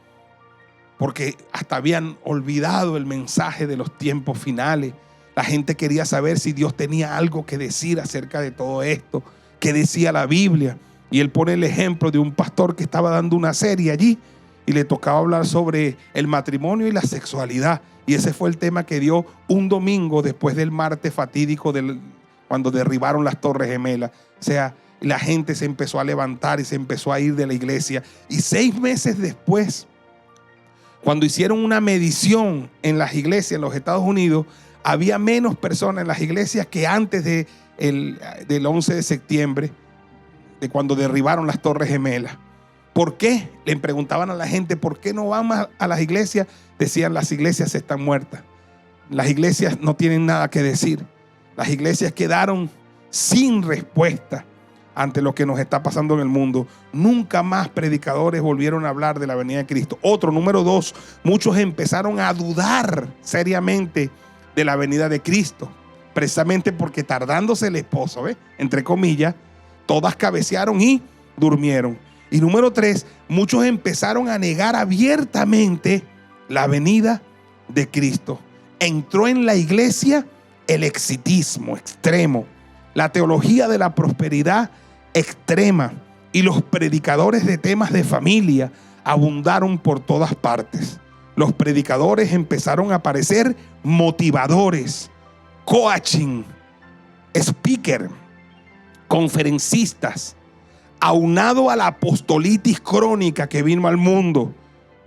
porque hasta habían olvidado el mensaje de los tiempos finales. La gente quería saber si Dios tenía algo que decir acerca de todo esto, qué decía la Biblia. Y él pone el ejemplo de un pastor que estaba dando una serie allí y le tocaba hablar sobre el matrimonio y la sexualidad. Y ese fue el tema que dio un domingo después del martes fatídico cuando derribaron las Torres Gemelas. O sea, la gente se empezó a levantar y se empezó a ir de la iglesia. Y 6 meses después, cuando hicieron una medición en las iglesias en los Estados Unidos, había menos personas en las iglesias que antes del 11 de septiembre, de cuando derribaron las Torres Gemelas. ¿Por qué? Le preguntaban a la gente, ¿por qué no van más a las iglesias? Decían, las iglesias están muertas. Las iglesias no tienen nada que decir. Las iglesias quedaron sin respuesta ante lo que nos está pasando en el mundo. Nunca más predicadores volvieron a hablar de la venida de Cristo. Otro, número 2, muchos empezaron a dudar seriamente de la venida de Cristo, precisamente porque tardándose el esposo, entre comillas, todas cabecearon y durmieron. Y número 3, muchos empezaron a negar abiertamente la venida de Cristo. Entró en la iglesia el exitismo extremo, la teología de la prosperidad extrema, y los predicadores de temas de familia abundaron por todas partes. Los predicadores empezaron a aparecer motivadores, coaching, speaker, conferencistas, aunado a la apostolitis crónica que vino al mundo.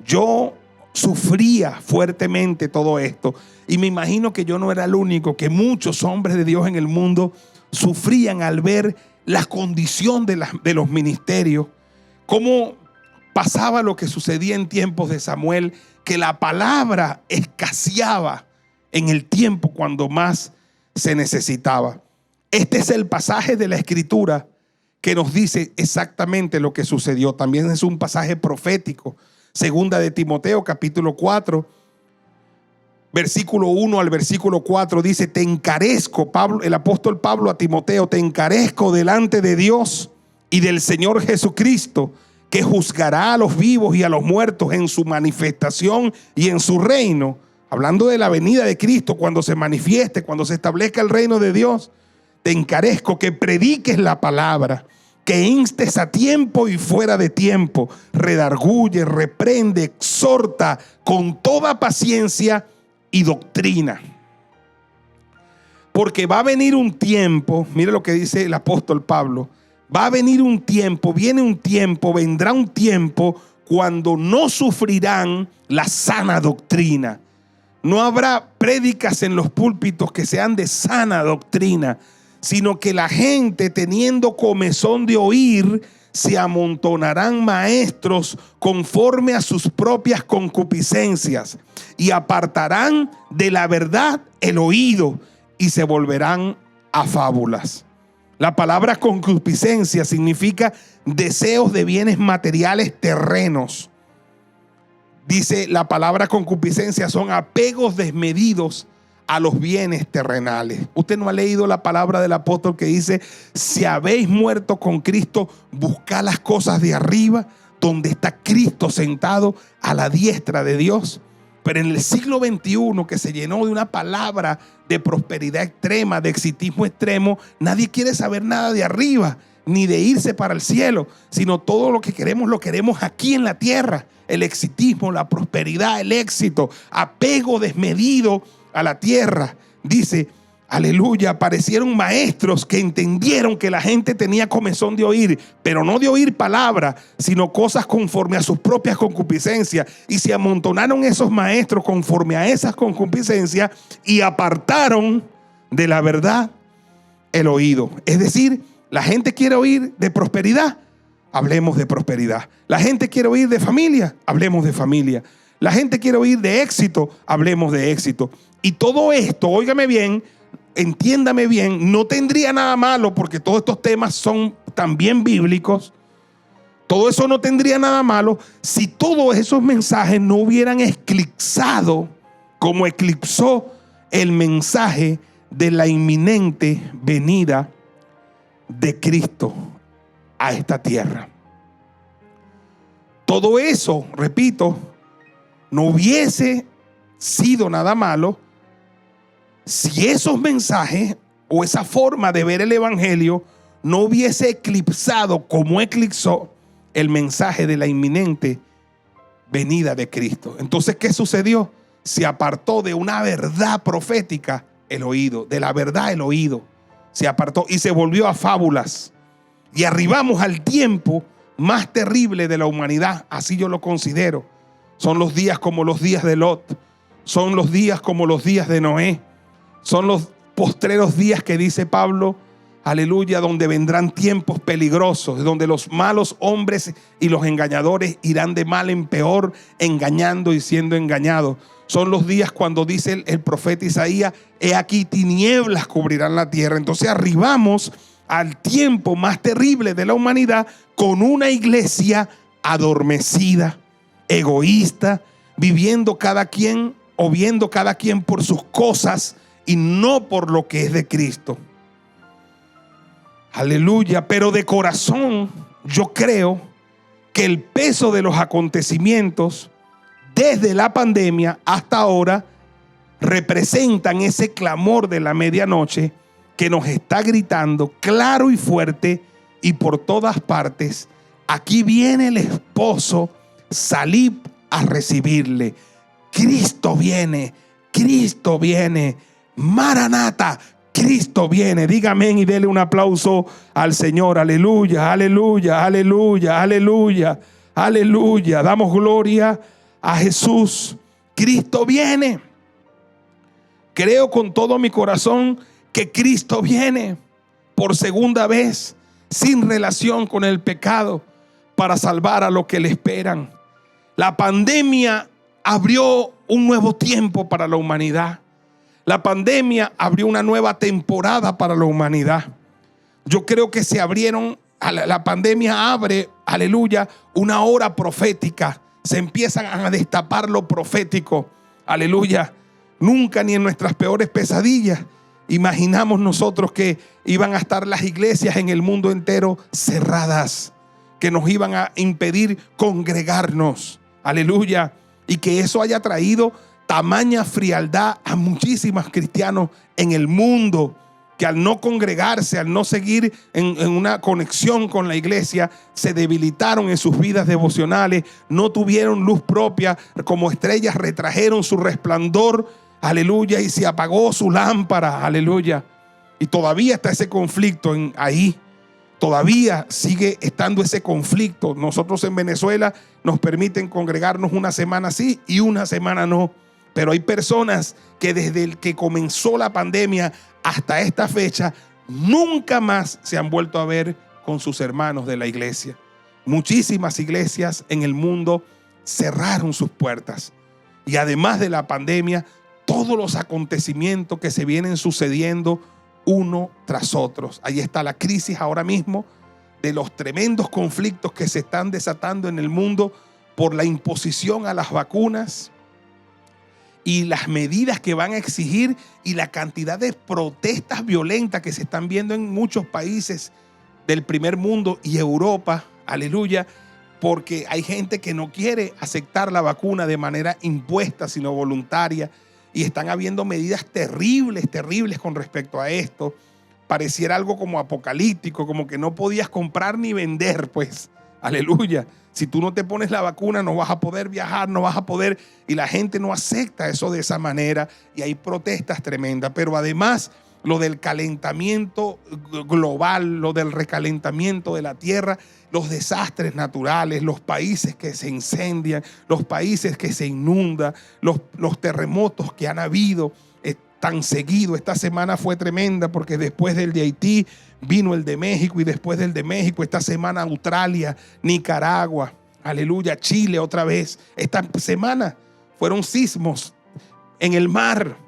Yo sufría fuertemente todo esto y me imagino que yo no era el único, que muchos hombres de Dios en el mundo sufrían al ver la condición de los ministerios, cómo pasaba lo que sucedía en tiempos de Samuel, que la palabra escaseaba en el tiempo cuando más se necesitaba. Este es el pasaje de la Escritura que nos dice exactamente lo que sucedió. También es un pasaje profético. Segunda de Timoteo, capítulo 4, versículo 1 al versículo 4 dice: te encarezco, Pablo, el apóstol Pablo a Timoteo, te encarezco delante de Dios y del Señor Jesucristo, que juzgará a los vivos y a los muertos en su manifestación y en su reino. Hablando de la venida de Cristo, cuando se manifieste, cuando se establezca el reino de Dios. Te encarezco que prediques la palabra, que instes a tiempo y fuera de tiempo, redarguye, reprende, exhorta con toda paciencia y doctrina. Porque va a venir un tiempo, mire lo que dice el apóstol Pablo, va a venir un tiempo, viene un tiempo, vendrá un tiempo cuando no sufrirán la sana doctrina. No habrá prédicas en los púlpitos que sean de sana doctrina, sino que la gente, teniendo comezón de oír, se amontonarán maestros conforme a sus propias concupiscencias y apartarán de la verdad el oído y se volverán a fábulas. La palabra concupiscencia significa deseos de bienes materiales terrenos. Dice la palabra concupiscencia, son apegos desmedidos a los bienes terrenales. Usted no ha leído la palabra del apóstol que dice: si habéis muerto con Cristo, buscad las cosas de arriba, donde está Cristo sentado a la diestra de Dios. Pero en el siglo XXI, que se llenó de una palabra de prosperidad extrema, de exitismo extremo, nadie quiere saber nada de arriba, ni de irse para el cielo, sino todo lo lo queremos aquí en la tierra. El exitismo, la prosperidad, el éxito, apego desmedido a la tierra. Dice, aleluya, aparecieron maestros que entendieron que la gente tenía comezón de oír, pero no de oír palabra, sino cosas conforme a sus propias concupiscencias. Y se amontonaron esos maestros conforme a esas concupiscencias y apartaron de la verdad el oído. Es decir, la gente quiere oír de prosperidad, hablemos de prosperidad. La gente quiere oír de familia, hablemos de familia. La gente quiere oír de éxito, hablemos de éxito. Y todo esto, óigame bien, entiéndame bien, no tendría nada malo, porque todos estos temas son también bíblicos. Todo eso no tendría nada malo si todos esos mensajes no hubieran eclipsado como eclipsó el mensaje de la inminente venida de Cristo a esta tierra. Todo eso, repito, no hubiese sido nada malo si esos mensajes o esa forma de ver el evangelio no hubiese eclipsado como eclipsó el mensaje de la inminente venida de Cristo. Entonces, ¿qué sucedió? Se apartó de una verdad profética el oído, de la verdad el oído. Se apartó y se volvió a fábulas. Y arribamos al tiempo más terrible de la humanidad, así yo lo considero. Son los días como los días de Lot, son los días como los días de Noé, son los postreros días que dice Pablo, aleluya, donde vendrán tiempos peligrosos, donde los malos hombres y los engañadores irán de mal en peor, engañando y siendo engañados. Son los días cuando dice el profeta Isaías, he aquí tinieblas cubrirán la tierra. Entonces arribamos al tiempo más terrible de la humanidad con una iglesia adormecida, egoísta, viviendo cada quien o viendo cada quien por sus cosas y no por lo que es de Cristo. Aleluya, pero de corazón yo creo que el peso de los acontecimientos desde la pandemia hasta ahora representan ese clamor de la medianoche que nos está gritando claro y fuerte y por todas partes: aquí viene el esposo, salid a recibirle. Cristo viene, Maranata, Cristo viene. Dígame y dele un aplauso al Señor. Aleluya, aleluya, aleluya, aleluya, aleluya. Damos gloria a Jesús. Cristo viene. Creo con todo mi corazón que Cristo viene por segunda vez, sin relación con el pecado, para salvar a los que le esperan. La pandemia abrió un nuevo tiempo para la humanidad. La pandemia abrió una nueva temporada para la humanidad. Yo creo que se abrieron, la pandemia abre, aleluya, una hora profética. Se empiezan a destapar lo profético, aleluya. Nunca ni en nuestras peores pesadillas imaginamos nosotros que iban a estar las iglesias en el mundo entero cerradas, que nos iban a impedir congregarnos, aleluya, y que eso haya traído tamaña frialdad a muchísimos cristianos en el mundo, que al no congregarse, al no seguir en una conexión con la iglesia, se debilitaron en sus vidas devocionales, no tuvieron luz propia, como estrellas retrajeron su resplandor, aleluya, y se apagó su lámpara, aleluya. Y todavía está ese conflicto ahí. Todavía sigue estando ese conflicto. Nosotros en Venezuela nos permiten congregarnos una semana sí y una semana no. Pero hay personas que desde el que comenzó la pandemia hasta esta fecha nunca más se han vuelto a ver con sus hermanos de la iglesia. Muchísimas iglesias en el mundo cerraron sus puertas. Y además de la pandemia, todos los acontecimientos que se vienen sucediendo uno tras otros. Ahí está la crisis ahora mismo de los tremendos conflictos que se están desatando en el mundo por la imposición a las vacunas y las medidas que van a exigir y la cantidad de protestas violentas que se están viendo en muchos países del primer mundo y Europa, aleluya, porque hay gente que no quiere aceptar la vacuna de manera impuesta, sino voluntaria, y están habiendo medidas terribles con respecto a esto. Pareciera algo como apocalíptico, como que no podías comprar ni vender, pues, aleluya. Si tú no te pones la vacuna no vas a poder viajar, no vas a poder, y la gente no acepta eso de esa manera y hay protestas tremendas. Pero además lo del calentamiento global, lo del recalentamiento de la tierra, los desastres naturales, los países que se incendian, los países que se inundan, los terremotos que han habido tan seguido. Esta semana fue tremenda porque después del de Haití vino el de México y después del de México esta semana Australia, Nicaragua, aleluya, Chile otra vez. Esta semana fueron sismos en el mar.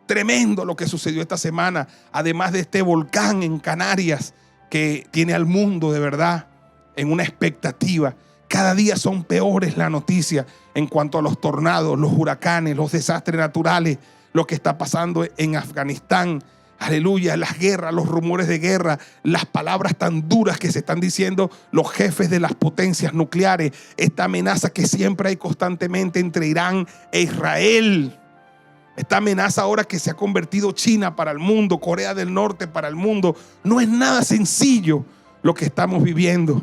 Tremendo lo que sucedió esta semana, además de este volcán en Canarias que tiene al mundo de verdad en una expectativa. Cada día son peores las noticias en cuanto a los tornados, los huracanes, los desastres naturales, lo que está pasando en Afganistán, Aleluya, las guerras, los rumores de guerra, las palabras tan duras que se están diciendo los jefes de las potencias nucleares, esta amenaza que siempre hay constantemente entre Irán e Israel, esta amenaza ahora que se ha convertido China para el mundo, Corea del Norte para el mundo, no es nada sencillo lo que estamos viviendo.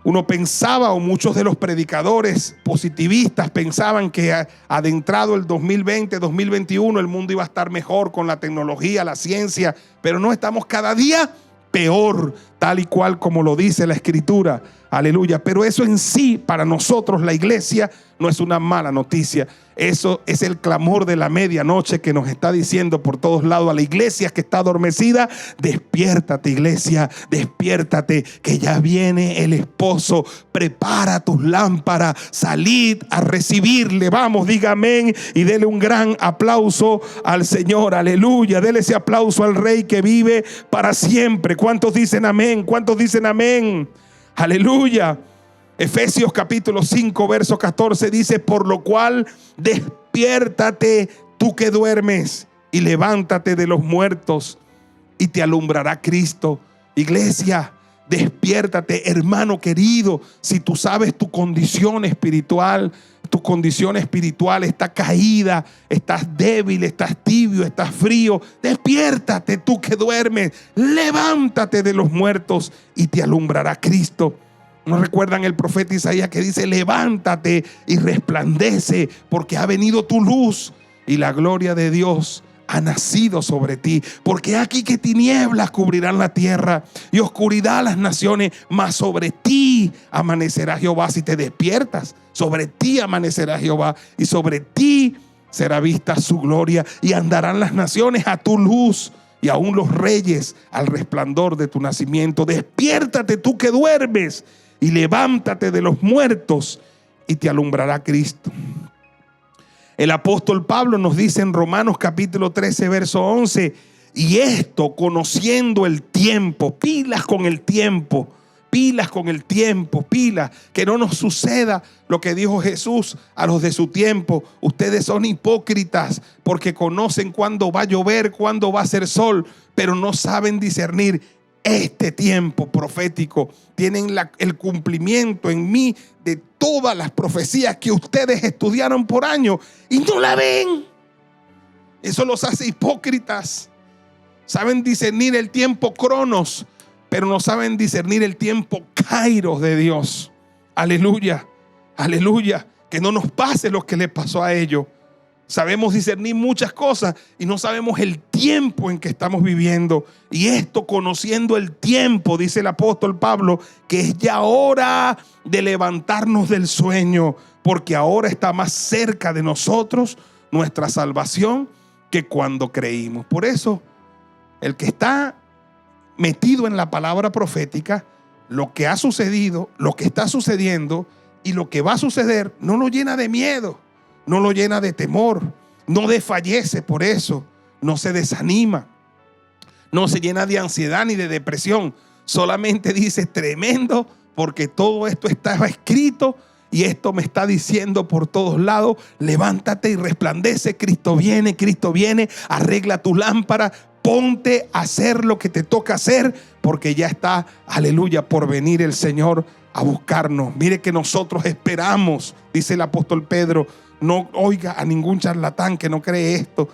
Uno pensaba, o muchos de los predicadores positivistas pensaban que adentrado el 2020, 2021, el mundo iba a estar mejor con la tecnología, la ciencia, pero no, estamos cada día peor, tal y cual como lo dice la Escritura. Aleluya. Pero eso en sí, para nosotros, la iglesia, no es una mala noticia. Eso es el clamor de la medianoche que nos está diciendo por todos lados a la iglesia que está adormecida: despiértate, iglesia, despiértate, que ya viene el esposo. Prepara tus lámparas, salid a recibirle. Vamos, diga amén y dele un gran aplauso al Señor. Aleluya. Dele ese aplauso al Rey que vive para siempre. ¿Cuántos dicen amén? ¿Cuántos dicen amén? Aleluya. Efesios capítulo 5 verso 14 dice: por lo cual despiértate tú que duermes y levántate de los muertos y te alumbrará Cristo. Iglesia, despiértate, hermano querido. Si tú sabes tu condición espiritual está caída, estás débil, estás tibio, estás frío, despiértate tú que duermes, levántate de los muertos y te alumbrará Cristo. ¿No recuerdan el profeta Isaías que dice: levántate y resplandece, porque ha venido tu luz y la gloria de Dios ha nacido sobre ti? Porque aquí que tinieblas cubrirán la tierra y oscuridad las naciones, mas sobre ti amanecerá Jehová. Si te despiertas, sobre ti amanecerá Jehová y sobre ti será vista su gloria, y andarán las naciones a tu luz y aún los reyes al resplandor de tu nacimiento. Despiértate tú que duermes y levántate de los muertos y te alumbrará Cristo. El apóstol Pablo nos dice en Romanos capítulo 13 verso 11: y esto conociendo el tiempo, pilas con el tiempo, pilas con el tiempo, pilas, que no nos suceda lo que dijo Jesús a los de su tiempo: ustedes son hipócritas porque conocen cuándo va a llover, cuándo va a hacer sol, pero no saben discernir este tiempo profético. Tienen el cumplimiento en mí de todas las profecías que ustedes estudiaron por años y no la ven. Eso los hace hipócritas. Saben discernir el tiempo cronos, pero no saben discernir el tiempo kairos de Dios. Aleluya, aleluya. Que no nos pase lo que le pasó a ellos. Sabemos discernir muchas cosas y no sabemos el tiempo en que estamos viviendo. Y esto conociendo el tiempo, dice el apóstol Pablo, que es ya hora de levantarnos del sueño, porque ahora está más cerca de nosotros nuestra salvación que cuando creímos. Por eso, el que está metido en la palabra profética, lo que ha sucedido, lo que está sucediendo y lo que va a suceder, no lo llena de miedo, no lo llena de temor, no desfallece por eso, no se desanima, no se llena de ansiedad ni de depresión. Solamente dice: tremendo, porque todo esto estaba escrito y esto me está diciendo por todos lados: levántate y resplandece, Cristo viene, arregla tu lámpara, ponte a hacer lo que te toca hacer, porque ya está, aleluya, por venir el Señor a buscarnos. Mire que nosotros esperamos, dice el apóstol Pedro. No oiga a ningún charlatán que no cree esto,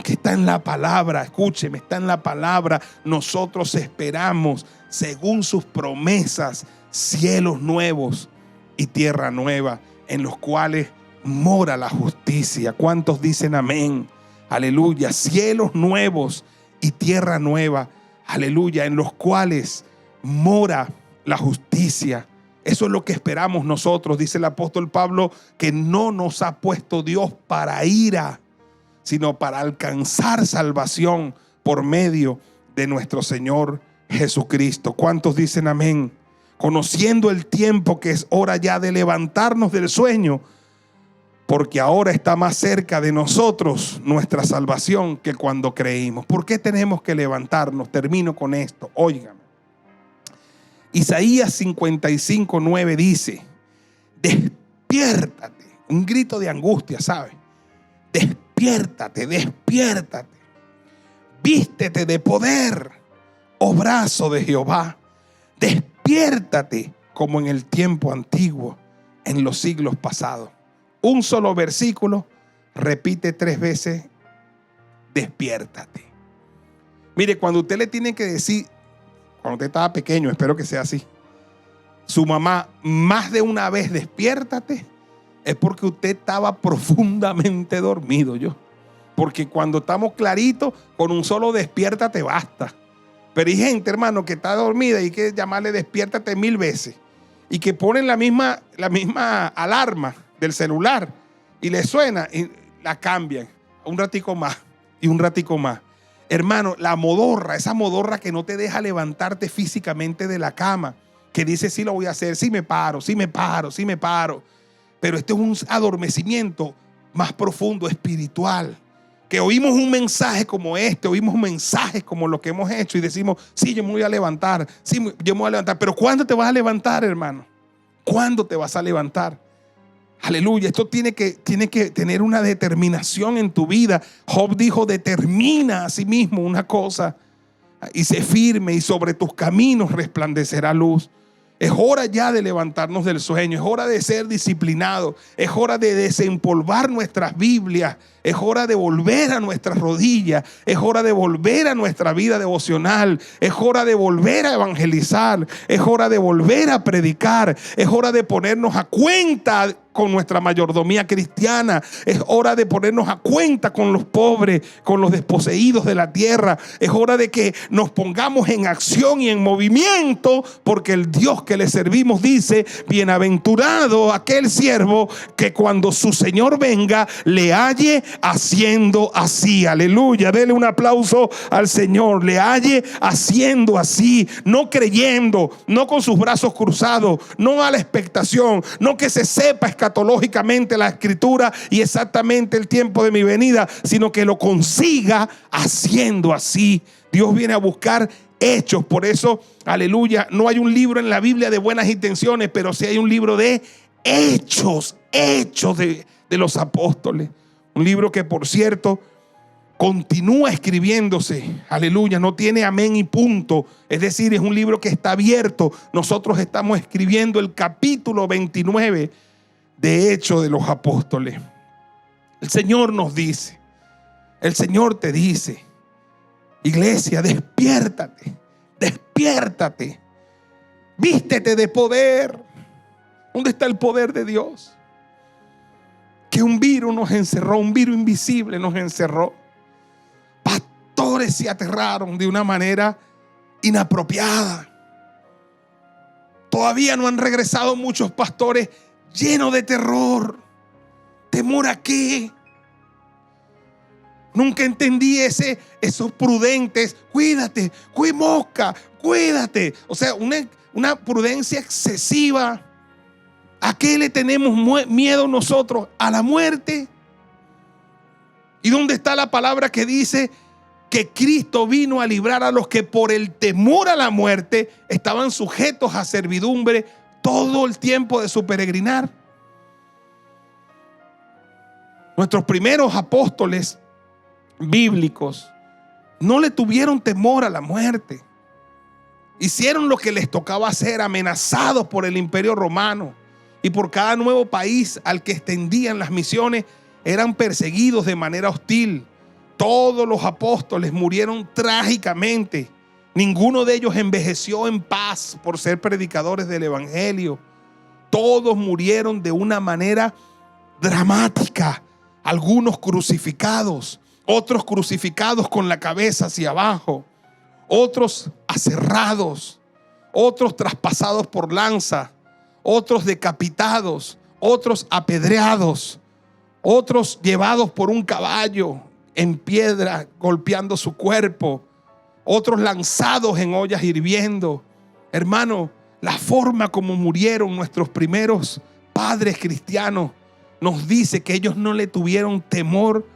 que está en la palabra. Escúcheme, está en la palabra. Nosotros esperamos, según sus promesas, cielos nuevos y tierra nueva, en los cuales mora la justicia. ¿Cuántos dicen amén? Aleluya. Cielos nuevos y tierra nueva, aleluya, en los cuales mora la justicia. Eso es lo que esperamos nosotros. Dice el apóstol Pablo que no nos ha puesto Dios para ira, sino para alcanzar salvación por medio de nuestro Señor Jesucristo. ¿Cuántos dicen amén? Conociendo el tiempo, que es hora ya de levantarnos del sueño, porque ahora está más cerca de nosotros nuestra salvación que cuando creímos. ¿Por qué tenemos que levantarnos? Termino con esto. Óigame. Isaías 55:9 dice: despiértate. Un grito de angustia, ¿sabe? Despiértate, despiértate. Vístete de poder, oh brazo de Jehová. Despiértate como en el tiempo antiguo, en los siglos pasados. Un solo versículo, repite 3 veces, despiértate. Mire, cuando usted le tiene que decir, cuando usted estaba pequeño, espero que sea así, su mamá más de una vez despiértate, es porque usted estaba profundamente dormido. Porque cuando estamos claritos, con un solo despiértate basta. Pero hay gente, hermano, que está dormida y hay que llamarle despiértate 1000 veces. Y que ponen la misma alarma del celular y le suena y la cambian. Un ratico más y un ratico más. Hermano, la modorra, esa modorra que no te deja levantarte físicamente de la cama, que dice sí lo voy a hacer, sí me paro, sí me paro, sí me paro. Pero este es un adormecimiento más profundo, espiritual. Que oímos un mensaje como este, oímos mensajes como los que hemos hecho y decimos, sí, yo me voy a levantar, sí, yo me voy a levantar. Pero ¿cuándo te vas a levantar, hermano? ¿Cuándo te vas a levantar? Aleluya, esto tiene que tener una determinación en tu vida. Job dijo, determina a sí mismo una cosa y sé firme y sobre tus caminos resplandecerá luz. Es hora ya de levantarnos del sueño, es hora de ser disciplinados, es hora de desempolvar nuestras Biblias, es hora de volver a nuestras rodillas, es hora de volver a nuestra vida devocional, es hora de volver a evangelizar, es hora de volver a predicar, es hora de ponernos a cuenta con nuestra mayordomía cristiana, es hora de ponernos a cuenta con los pobres, con los desposeídos de la tierra, es hora de que nos pongamos en acción y en movimiento, porque el Dios que le servimos dice, bienaventurado aquel siervo que cuando su Señor venga le halle haciendo así. Aleluya, dele un aplauso al Señor. Le halle haciendo así, no creyendo, no con sus brazos cruzados, no a la expectación, no que se sepa escatológicamente la escritura y exactamente el tiempo de mi venida, sino que lo consiga haciendo así. Dios viene a buscar hechos. Por eso, aleluya, no hay un libro en la Biblia de buenas intenciones, pero sí hay un libro de hechos de los apóstoles. Un libro que, por cierto, continúa escribiéndose. Aleluya, no tiene amén y punto. Es decir, es un libro que está abierto. Nosotros estamos escribiendo el capítulo 29 de Hechos de los Apóstoles. El Señor nos dice, el Señor te dice, iglesia, despiértate, despiértate, vístete de poder. ¿Dónde está el poder de Dios? Que un virus nos encerró, un virus invisible nos encerró. Pastores se aterraron de una manera inapropiada. Todavía no han regresado muchos pastores llenos de terror. ¿Temor a qué? Nunca entendí esos prudentes. Cuídate, mosca, cuídate. O sea, una prudencia excesiva. ¿A qué le tenemos miedo nosotros? ¿A la muerte? ¿Y dónde está la palabra que dice que Cristo vino a librar a los que por el temor a la muerte estaban sujetos a servidumbre todo el tiempo de su peregrinar? Nuestros primeros apóstoles bíblicos no le tuvieron temor a la muerte. Hicieron lo que les tocaba hacer, amenazados por el Imperio Romano y por cada nuevo país al que extendían las misiones. Eran perseguidos de manera hostil. Todos los apóstoles murieron trágicamente. Ninguno de ellos envejeció en paz por ser predicadores del evangelio. Todos murieron de una manera dramática. Algunos crucificados, otros crucificados con la cabeza hacia abajo, otros aserrados, otros traspasados por lanza, otros decapitados, otros apedreados, otros llevados por un caballo en piedra golpeando su cuerpo, otros lanzados en ollas hirviendo. Hermano, la forma como murieron nuestros primeros padres cristianos nos dice que ellos no le tuvieron temor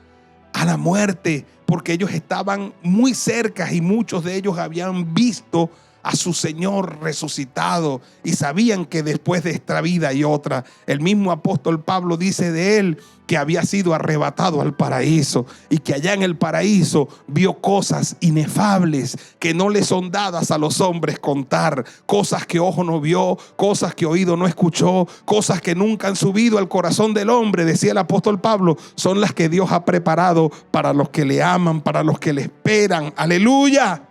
a la muerte, porque ellos estaban muy cerca y muchos de ellos habían visto a su Señor resucitado y sabían que después de esta vida hay otra. El mismo apóstol Pablo dice de él que había sido arrebatado al paraíso y que allá en el paraíso vio cosas inefables que no le son dadas a los hombres contar, cosas que ojo no vio, cosas que oído no escuchó, cosas que nunca han subido al corazón del hombre, decía el apóstol Pablo, son las que Dios ha preparado para los que le aman, para los que le esperan. Aleluya.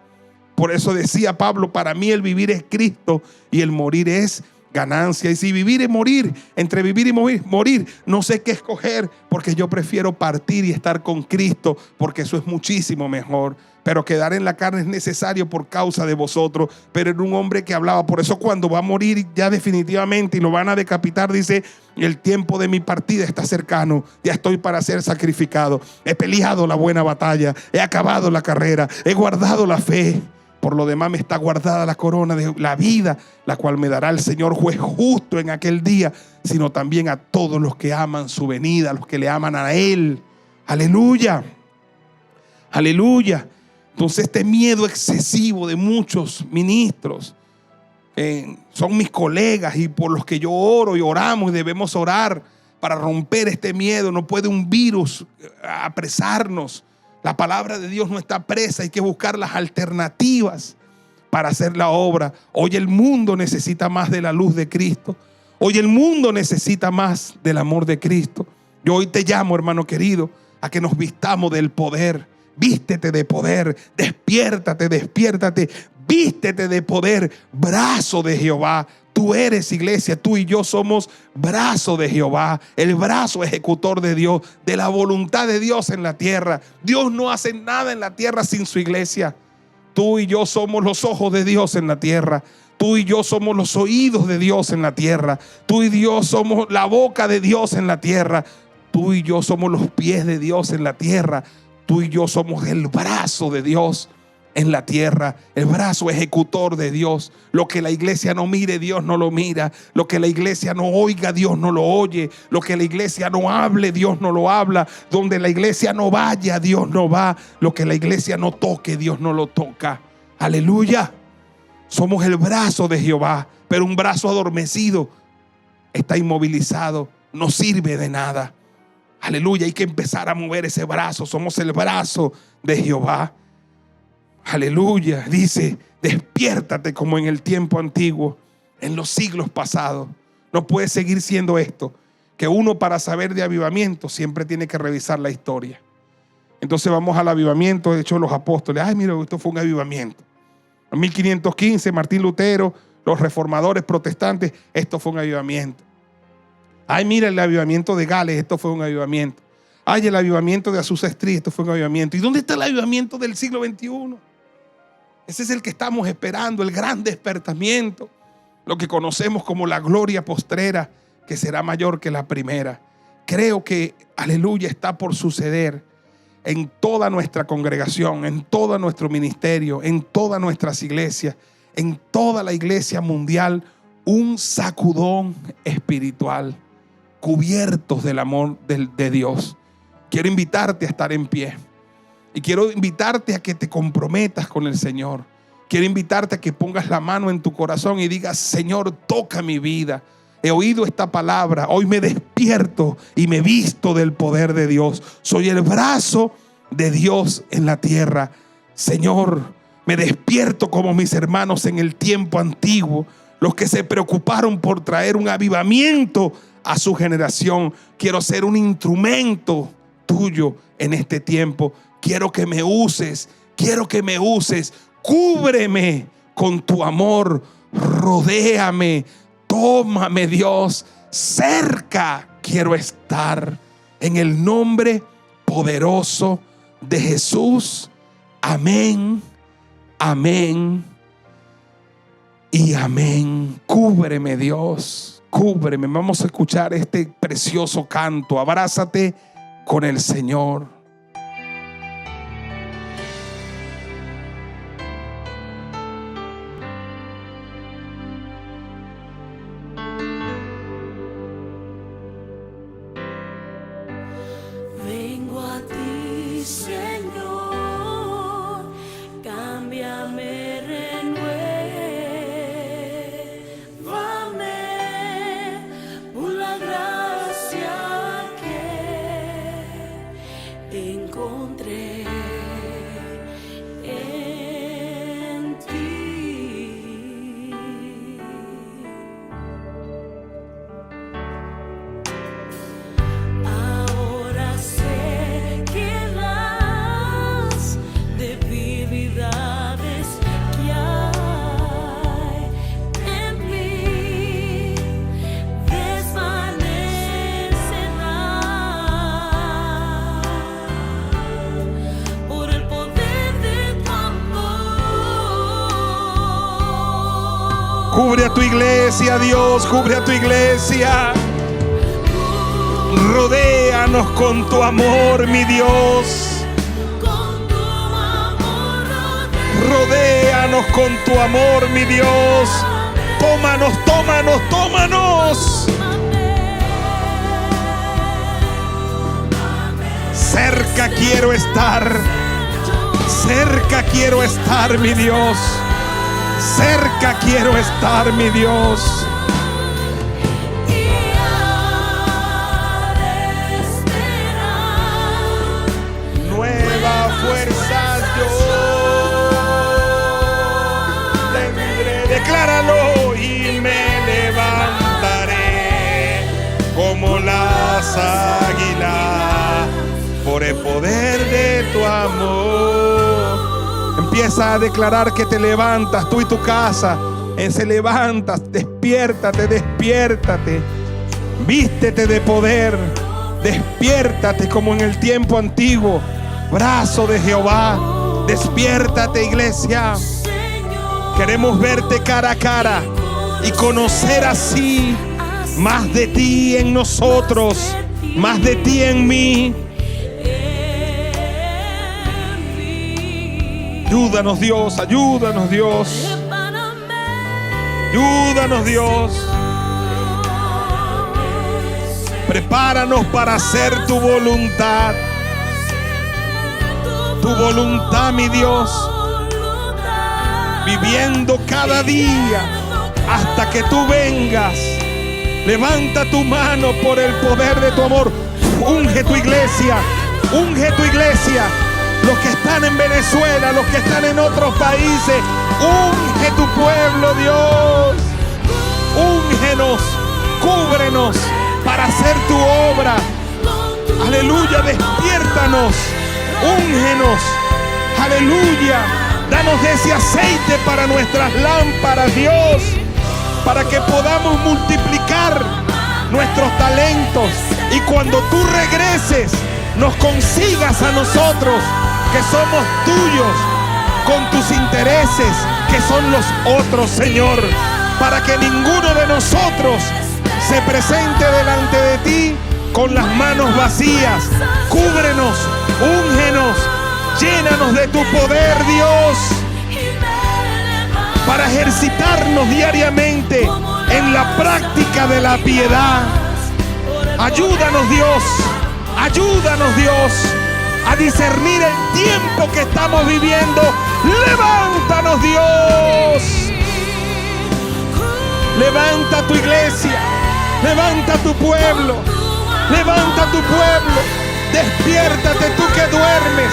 Por eso decía Pablo, para mí el vivir es Cristo y el morir es ganancia. Y si vivir es morir, entre vivir y morir, no sé qué escoger, porque yo prefiero partir y estar con Cristo, porque eso es muchísimo mejor. Pero quedar en la carne es necesario por causa de vosotros. Pero era un hombre que hablaba. Por eso cuando va a morir ya definitivamente y lo van a decapitar, dice, el tiempo de mi partida está cercano. Ya estoy para ser sacrificado. He peleado la buena batalla. He acabado la carrera. He guardado la fe. Por lo demás me está guardada la corona de la vida, la cual me dará el Señor juez justo en aquel día, sino también a todos los que aman su venida, a los que le aman a Él. Aleluya. Aleluya. Entonces este miedo excesivo de muchos ministros son mis colegas y por los que yo oro y oramos y debemos orar para romper este miedo. No puede un virus apresarnos. La palabra de Dios no está presa, hay que buscar las alternativas para hacer la obra. Hoy el mundo necesita más de la luz de Cristo. Hoy el mundo necesita más del amor de Cristo. Yo hoy te llamo, hermano querido, a que nos vistamos del poder. Vístete de poder, despiértate, despiértate, vístete de poder, brazo de Jehová. Tú eres, iglesia, tú y yo somos brazo de Jehová, el brazo ejecutor de Dios, de la voluntad de Dios en la tierra. Dios no hace nada en la tierra sin su iglesia. Tú y yo somos los ojos de Dios en la tierra. Tú y yo somos los oídos de Dios en la tierra. Tú y yo somos la boca de Dios en la tierra. Tú y yo somos los pies de Dios en la tierra. Tú y yo somos el brazo de Dios en la tierra, el brazo ejecutor de Dios. Lo que la iglesia no mire, Dios no lo mira. Lo que la iglesia no oiga, Dios no lo oye. Lo que la iglesia no hable, Dios no lo habla. Donde la iglesia no vaya, Dios no va. Lo que la iglesia no toque, Dios no lo toca. Aleluya. Somos el brazo de Jehová, pero un brazo adormecido está inmovilizado, no sirve de nada. Aleluya, hay que empezar a mover ese brazo. Somos el brazo de Jehová. Aleluya, dice, despiértate como en el tiempo antiguo, en los siglos pasados. No puede seguir siendo esto, que uno para saber de avivamiento siempre tiene que revisar la historia. Entonces vamos al avivamiento de Hechos de los Apóstoles. Ay, mira, esto fue un avivamiento. En 1515, Martín Lutero, los reformadores protestantes, esto fue un avivamiento. Ay, mira el avivamiento de Gales, esto fue un avivamiento. Ay, el avivamiento de Azusa Street, esto fue un avivamiento. ¿Y dónde está el avivamiento del siglo XXI? Ese es el que estamos esperando, el gran despertamiento, lo que conocemos como la gloria postrera, que será mayor que la primera. Creo que, aleluya, está por suceder en toda nuestra congregación, en todo nuestro ministerio, en todas nuestras iglesias, en toda la iglesia mundial, un sacudón espiritual, cubiertos del amor de Dios. Quiero invitarte a estar en pie. Y quiero invitarte a que te comprometas con el Señor. Quiero invitarte a que pongas la mano en tu corazón y digas, Señor, toca mi vida. He oído esta palabra. Hoy me despierto y me visto del poder de Dios. Soy el brazo de Dios en la tierra. Señor, me despierto como mis hermanos en el tiempo antiguo, los que se preocuparon por traer un avivamiento a su generación. Quiero ser un instrumento tuyo en este tiempo. Quiero que me uses, cúbreme con tu amor, rodéame, tómame, Dios, cerca quiero estar, en el nombre poderoso de Jesús. Amén, amén y amén. Cúbreme, Dios, cúbreme. Vamos a escuchar este precioso canto. Abrázate con el Señor. Vengo a ti, Señor, cámbiame, renuévame. a tu iglesia, Dios, cubre a tu iglesia. Rodéanos con tu amor, mi Dios. Rodéanos con tu amor, mi Dios. Tómanos, tómanos, tómanos. Cerca quiero estar. Cerca quiero estar, mi Dios. Cerca quiero estar, mi Dios. Nuevas fuerzas yo tendré. Decláralo. Y me levantaré como las águilas por el poder de tu amor. Empieza a declarar que te levantas, tú y tu casa. Se levantas, despiértate, despiértate. Vístete de poder, despiértate como en el tiempo antiguo. Brazo de Jehová, despiértate, iglesia. Queremos verte cara a cara y conocer así más de ti en nosotros, más de ti en mí. Ayúdanos, Dios, ayúdanos, Dios. Ayúdanos, Dios. Prepáranos para hacer tu voluntad. Tu voluntad, mi Dios. Viviendo cada día hasta que tú vengas. Levanta tu mano por el poder de tu amor. Unge tu iglesia. Unge tu iglesia. Los que están en Venezuela, los que están en otros países, unge tu pueblo, Dios. Úngenos, cúbrenos para hacer tu obra. Aleluya, despiértanos, úngenos. Aleluya, danos de ese aceite para nuestras lámparas, Dios, para que podamos multiplicar nuestros talentos y cuando tú regreses nos consigas a nosotros, que somos tuyos, con tus intereses, que son los otros, Señor, para que ninguno de nosotros se presente delante de ti con las manos vacías. Cúbrenos, úngenos, llénanos de tu poder, Dios, para ejercitarnos diariamente en la práctica de la piedad. Ayúdanos, Dios, ayúdanos, Dios, a discernir el tiempo que estamos viviendo. Levántanos, Dios. Levanta tu iglesia. Levanta tu pueblo. Levanta tu pueblo. Despiértate tú que duermes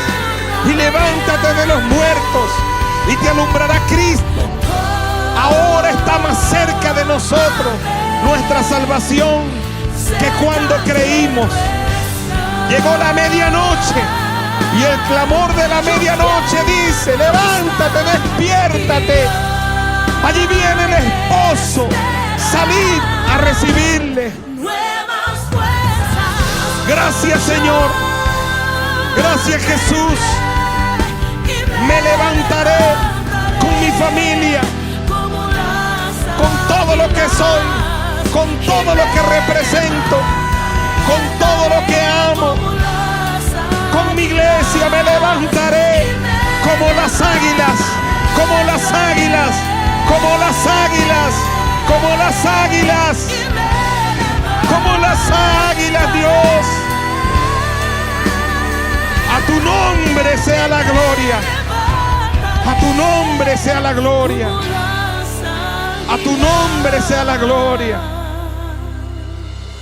y levántate de los muertos y te alumbrará Cristo. Ahora está más cerca de nosotros nuestra salvación que cuando creímos. Llegó la medianoche y el clamor de la medianoche dice: levántate, despiértate. Allí viene el esposo, salid a recibirle. Gracias, Señor. Gracias, Jesús. Me levantaré con mi familia, con todo lo que soy, con todo lo que represento, con todo lo que amo. Con mi iglesia me levantaré como las águilas, como las águilas, como las águilas, como las águilas, como las águilas, Dios. A tu nombre sea la gloria. A tu nombre sea la gloria. A tu nombre sea la gloria.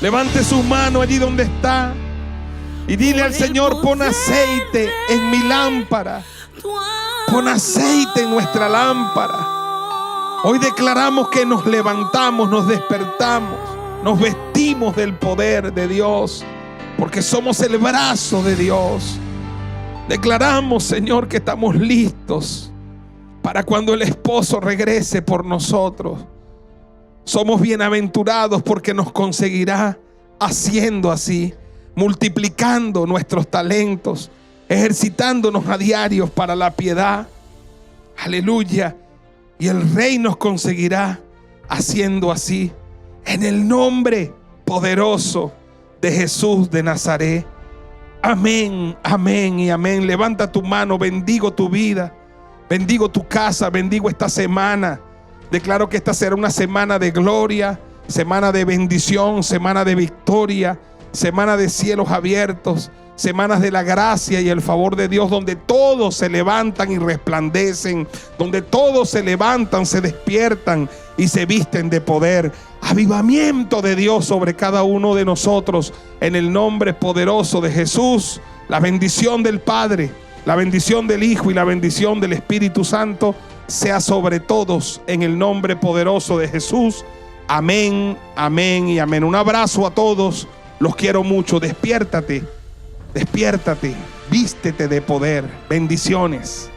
Levante sus manos allí donde está y dile al Señor: pon aceite en mi lámpara. Pon aceite en nuestra lámpara. Hoy declaramos que nos levantamos, nos despertamos, nos vestimos del poder de Dios, porque somos el brazo de Dios. Declaramos, Señor, que estamos listos para cuando el esposo regrese por nosotros. Somos bienaventurados porque nos conseguirá haciendo así, multiplicando nuestros talentos, ejercitándonos a diario para la piedad. Aleluya. Y el Rey nos conseguirá haciendo así. En el nombre poderoso de Jesús de Nazaret. Amén, amén y amén. Levanta tu mano, bendigo tu vida, bendigo tu casa, bendigo esta semana. Declaro que esta será una semana de gloria, semana de bendición, semana de victoria, semana de cielos abiertos, semanas de la gracia y el favor de Dios, donde todos se levantan y resplandecen, donde todos se levantan, se despiertan y se visten de poder. Avivamiento de Dios sobre cada uno de nosotros, en el nombre poderoso de Jesús. La bendición del Padre, la bendición del Hijo y la bendición del Espíritu Santo sea sobre todos, en el nombre poderoso de Jesús. Amén, amén y amén. Un abrazo a todos, los quiero mucho. Despiértate, despiértate, vístete de poder. Bendiciones.